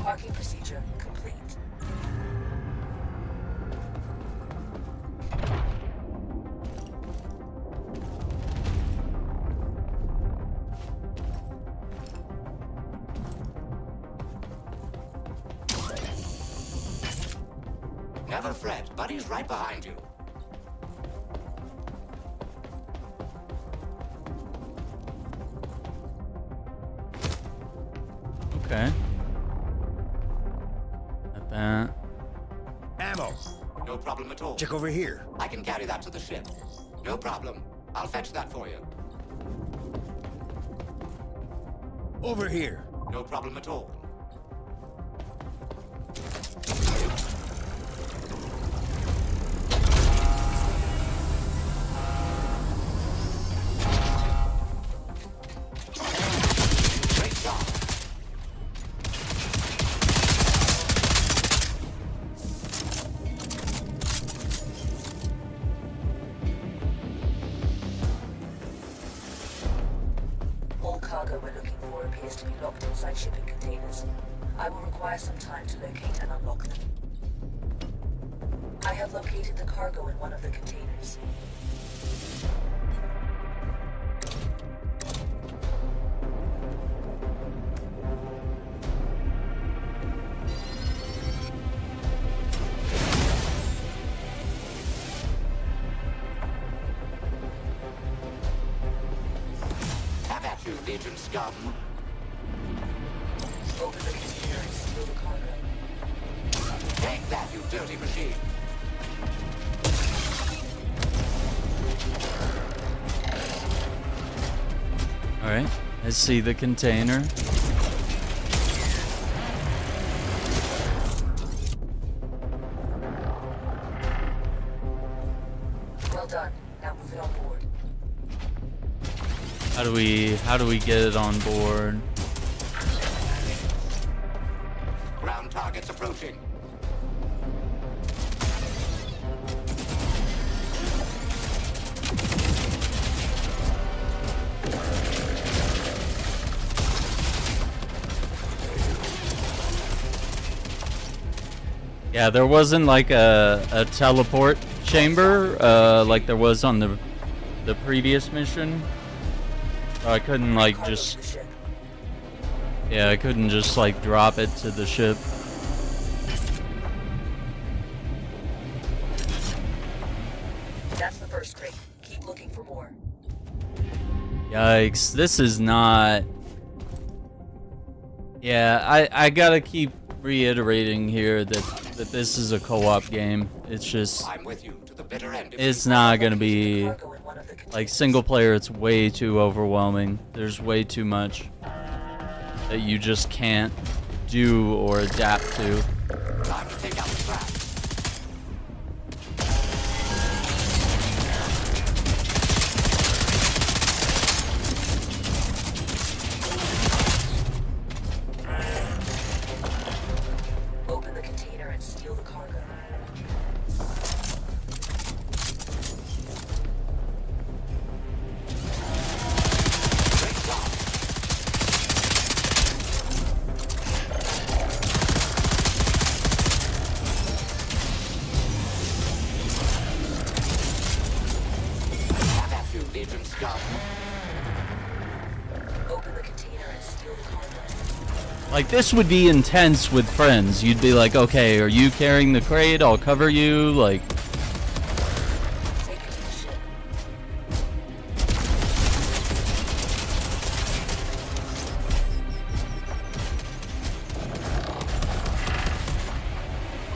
Parking procedure complete. Never fret, Buddy's right behind you. Okay. At that. Ammo. No problem at all. Check over here. I can carry that to the ship. No problem. I'll fetch that for you. Over here. No problem at all. Cargo we're looking for appears to be locked inside shipping containers. I will require some time to locate and unlock them. I have located the cargo in one of the containers. Legion scum. Open the container and steal the cargo. Take that, you dirty machine. Alright, I see the container. Well done. Now move it on board. How do we get it on board? Ground targets approaching. Yeah, there wasn't like a teleport chamber like there was on the previous mission. I couldn't like just... Yeah, I couldn't just like drop it to the ship. Yikes, this is not... Yeah, I gotta keep reiterating here that this is a co-op game. It's just... I'm with you to the bitter end. It's not gonna be... Like, single player, it's way too overwhelming. There's way too much that you just can't do or adapt to. Time to take out the trash. Open the container and steal the cargo. Have at you, Legion scum. Open the container and steal the cargo. Like, this would be intense with friends. You'd be like, okay, are you carrying the crate? I'll cover you. Like, Take it to the ship.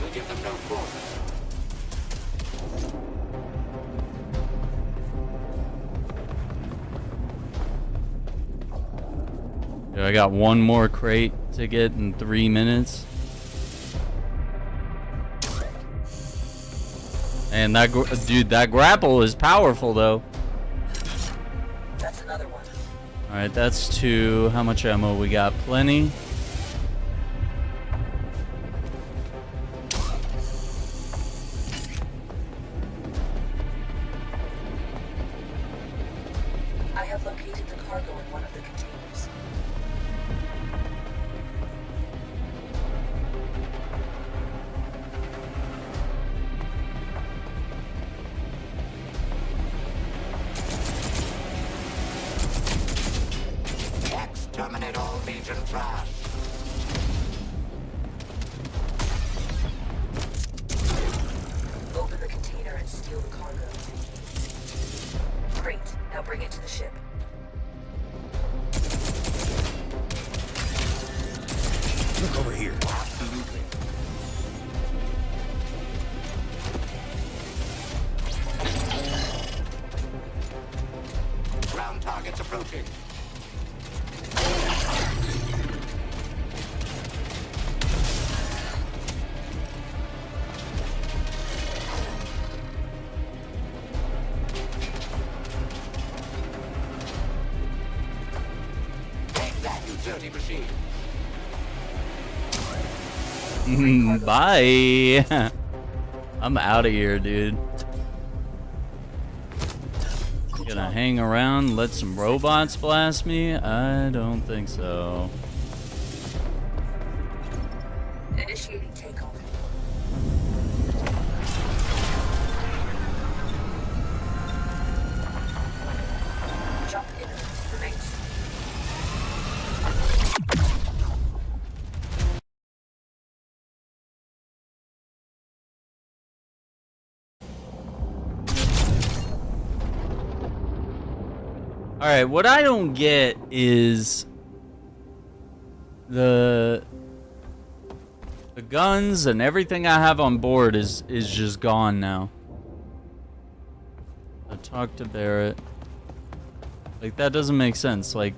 We'll give them no quarter. I got one more crate to get in 3 minutes. And that dude, that grapple is powerful though. That's another one. All right, that's 2. How much ammo we got? Plenty. I have located the cargo in one of the containers. Exterminate all Legion trash. Open the container and steal the cargo. Great. Now bring it to the ship. Look over here. Absolutely. Ground targets approaching. Take that, you dirty machine. Bye. I'm out of here, dude. Gonna hang around, let some robots blast me? I don't think so. Initiating takeoff. Jump in. Remains. Alright, what I don't get is the guns and everything I have on board is just gone now. I talked to Barrett. Like, that doesn't make sense. Like,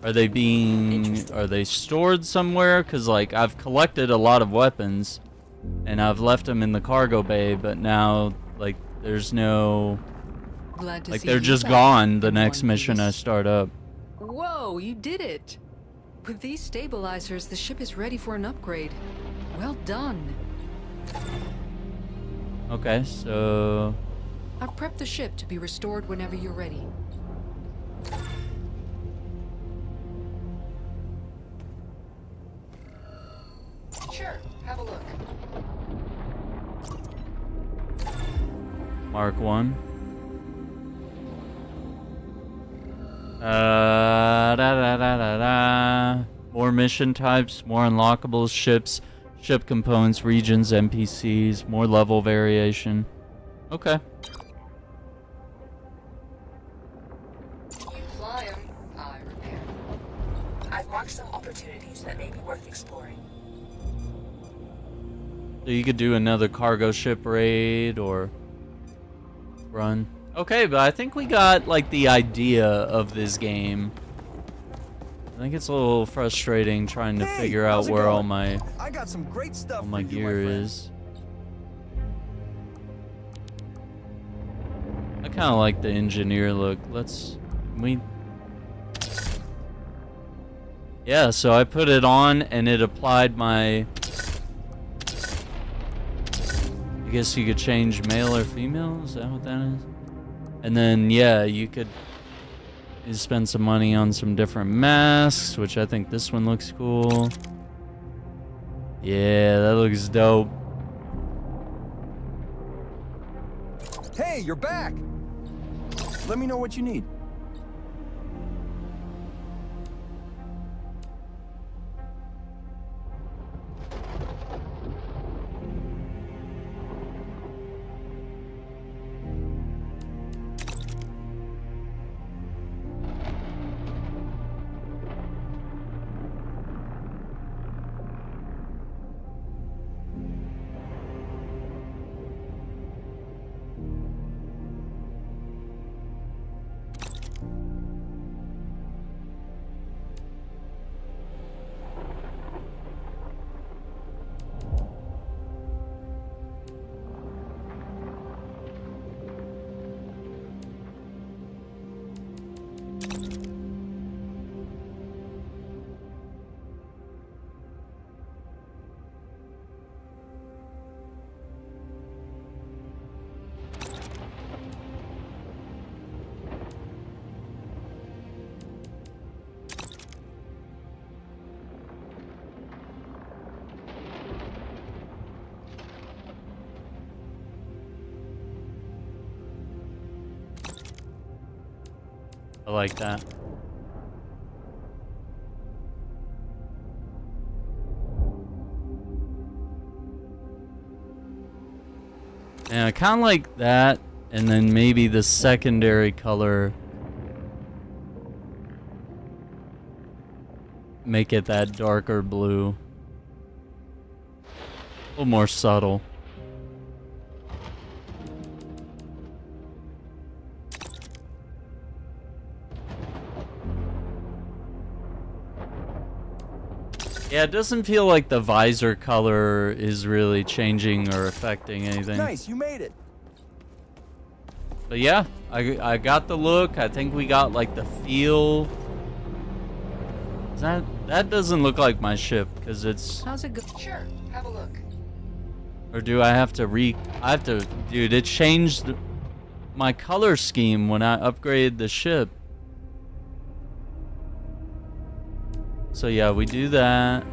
are they stored somewhere? Because, like, I've collected a lot of weapons and I've left them in the cargo bay, but now, like, there's no... Glad to Like, see they're you just back gone the in next one mission I piece. start up. Whoa, you did it! With these stabilizers, the ship is ready for an upgrade. Well done. Okay, so... I've prepped the ship to be restored whenever you're ready. Sure, have a look. Mark 1. Da, da, da, da, da. More mission types, more unlockables, ships, ship components, regions, NPCs, more level variation. Okay. So you could do another cargo ship raid or run. Okay, but I think we got like the idea of this game. I think it's a little frustrating trying to figure out where all my I got some great stuff all my for you, gear friend. is. I kind of like the engineer look. Yeah, so I put it on and it applied my... I guess you could change male or female? Is that what that is? And then, yeah, you could spend some money on some different masks, which I think this one looks cool. Yeah, that looks dope. Hey, you're back! Let me know what you need. I like that. And I kind of like that, and then maybe the secondary color. Make it that darker blue. A little more subtle. Yeah, it doesn't feel like the visor color is really changing or affecting anything. Nice, you made it. But yeah, I got the look. I think we got like the feel. That doesn't look like my ship because it's. How's it go? Sure, have a look. Or do I have to dude, it changed my color scheme when I upgraded the ship. So yeah, we do that.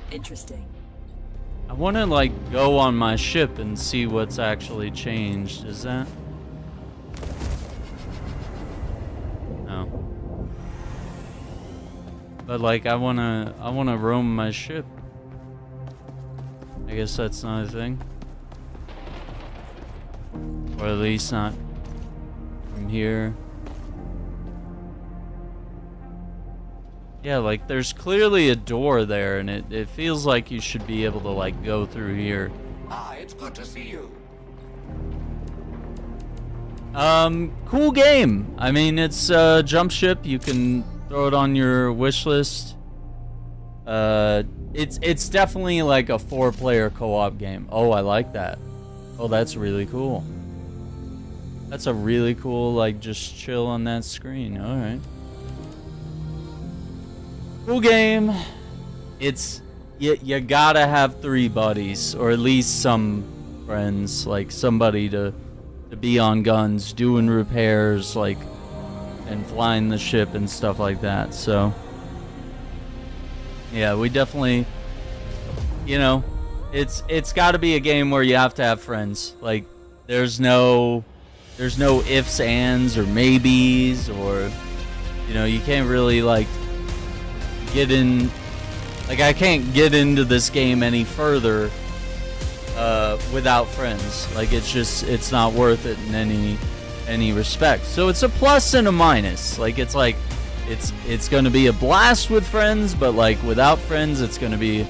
Interesting. I want to like go on my ship and see what's actually changed. Is that? No. But like I wanna roam my ship. I guess that's not a thing. Or at least not from here. Yeah, like there's clearly a door there and it feels like you should be able to like go through here. Ah, it's good to see you. Cool game. I mean, it's a jump ship. You can throw it on your wish list. It's definitely like a 4-player co-op game. Oh, I like that. Oh, that's really cool. That's a really cool, like, just chill on that screen. Alright. Cool game. It's, you gotta have 3 buddies, or at least some friends, like somebody to be on guns, doing repairs, like, and flying the ship and stuff like that. So, yeah, we definitely, you know, it's got to be a game where you have to have friends. Like, there's no ifs, ands, or maybes, or, you know, you can't really, like, get in. Like, I can't get into this game any further without friends. Like, it's not worth it in any respect. So it's a plus and a minus. Like, it's gonna be a blast with friends, but like without friends, it's gonna be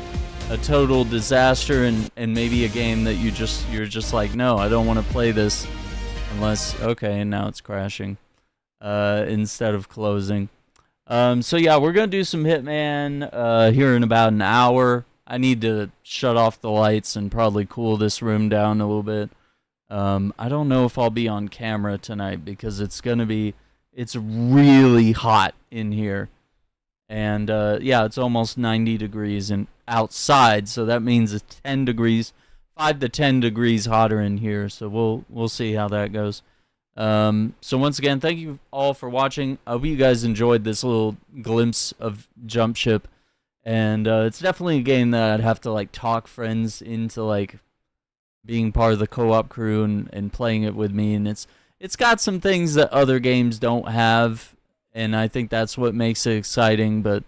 a total disaster, and maybe a game that you're just like, no, I don't want to play this unless, okay, and now it's crashing instead of closing. So yeah, we're gonna do some Hitman here in about an hour. I need to shut off the lights and probably cool this room down a little bit. I don't know if I'll be on camera tonight because it's really hot in here. And yeah, it's almost 90 degrees and outside, so that means it's 10 degrees, 5 to 10 degrees hotter in here. So we'll see how that goes. So once again, thank you all for watching. I hope you guys enjoyed this little glimpse of Jump Ship. And it's definitely a game that I'd have to like talk friends into like being part of the co-op crew and playing it with me. And it's got some things that other games don't have, and I think that's what makes it exciting. But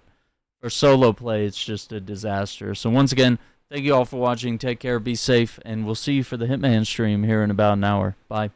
for solo play, it's just a disaster. So once again, thank you all for watching. Take care, be safe, and we'll see you for the Hitman stream here in about an hour. Bye.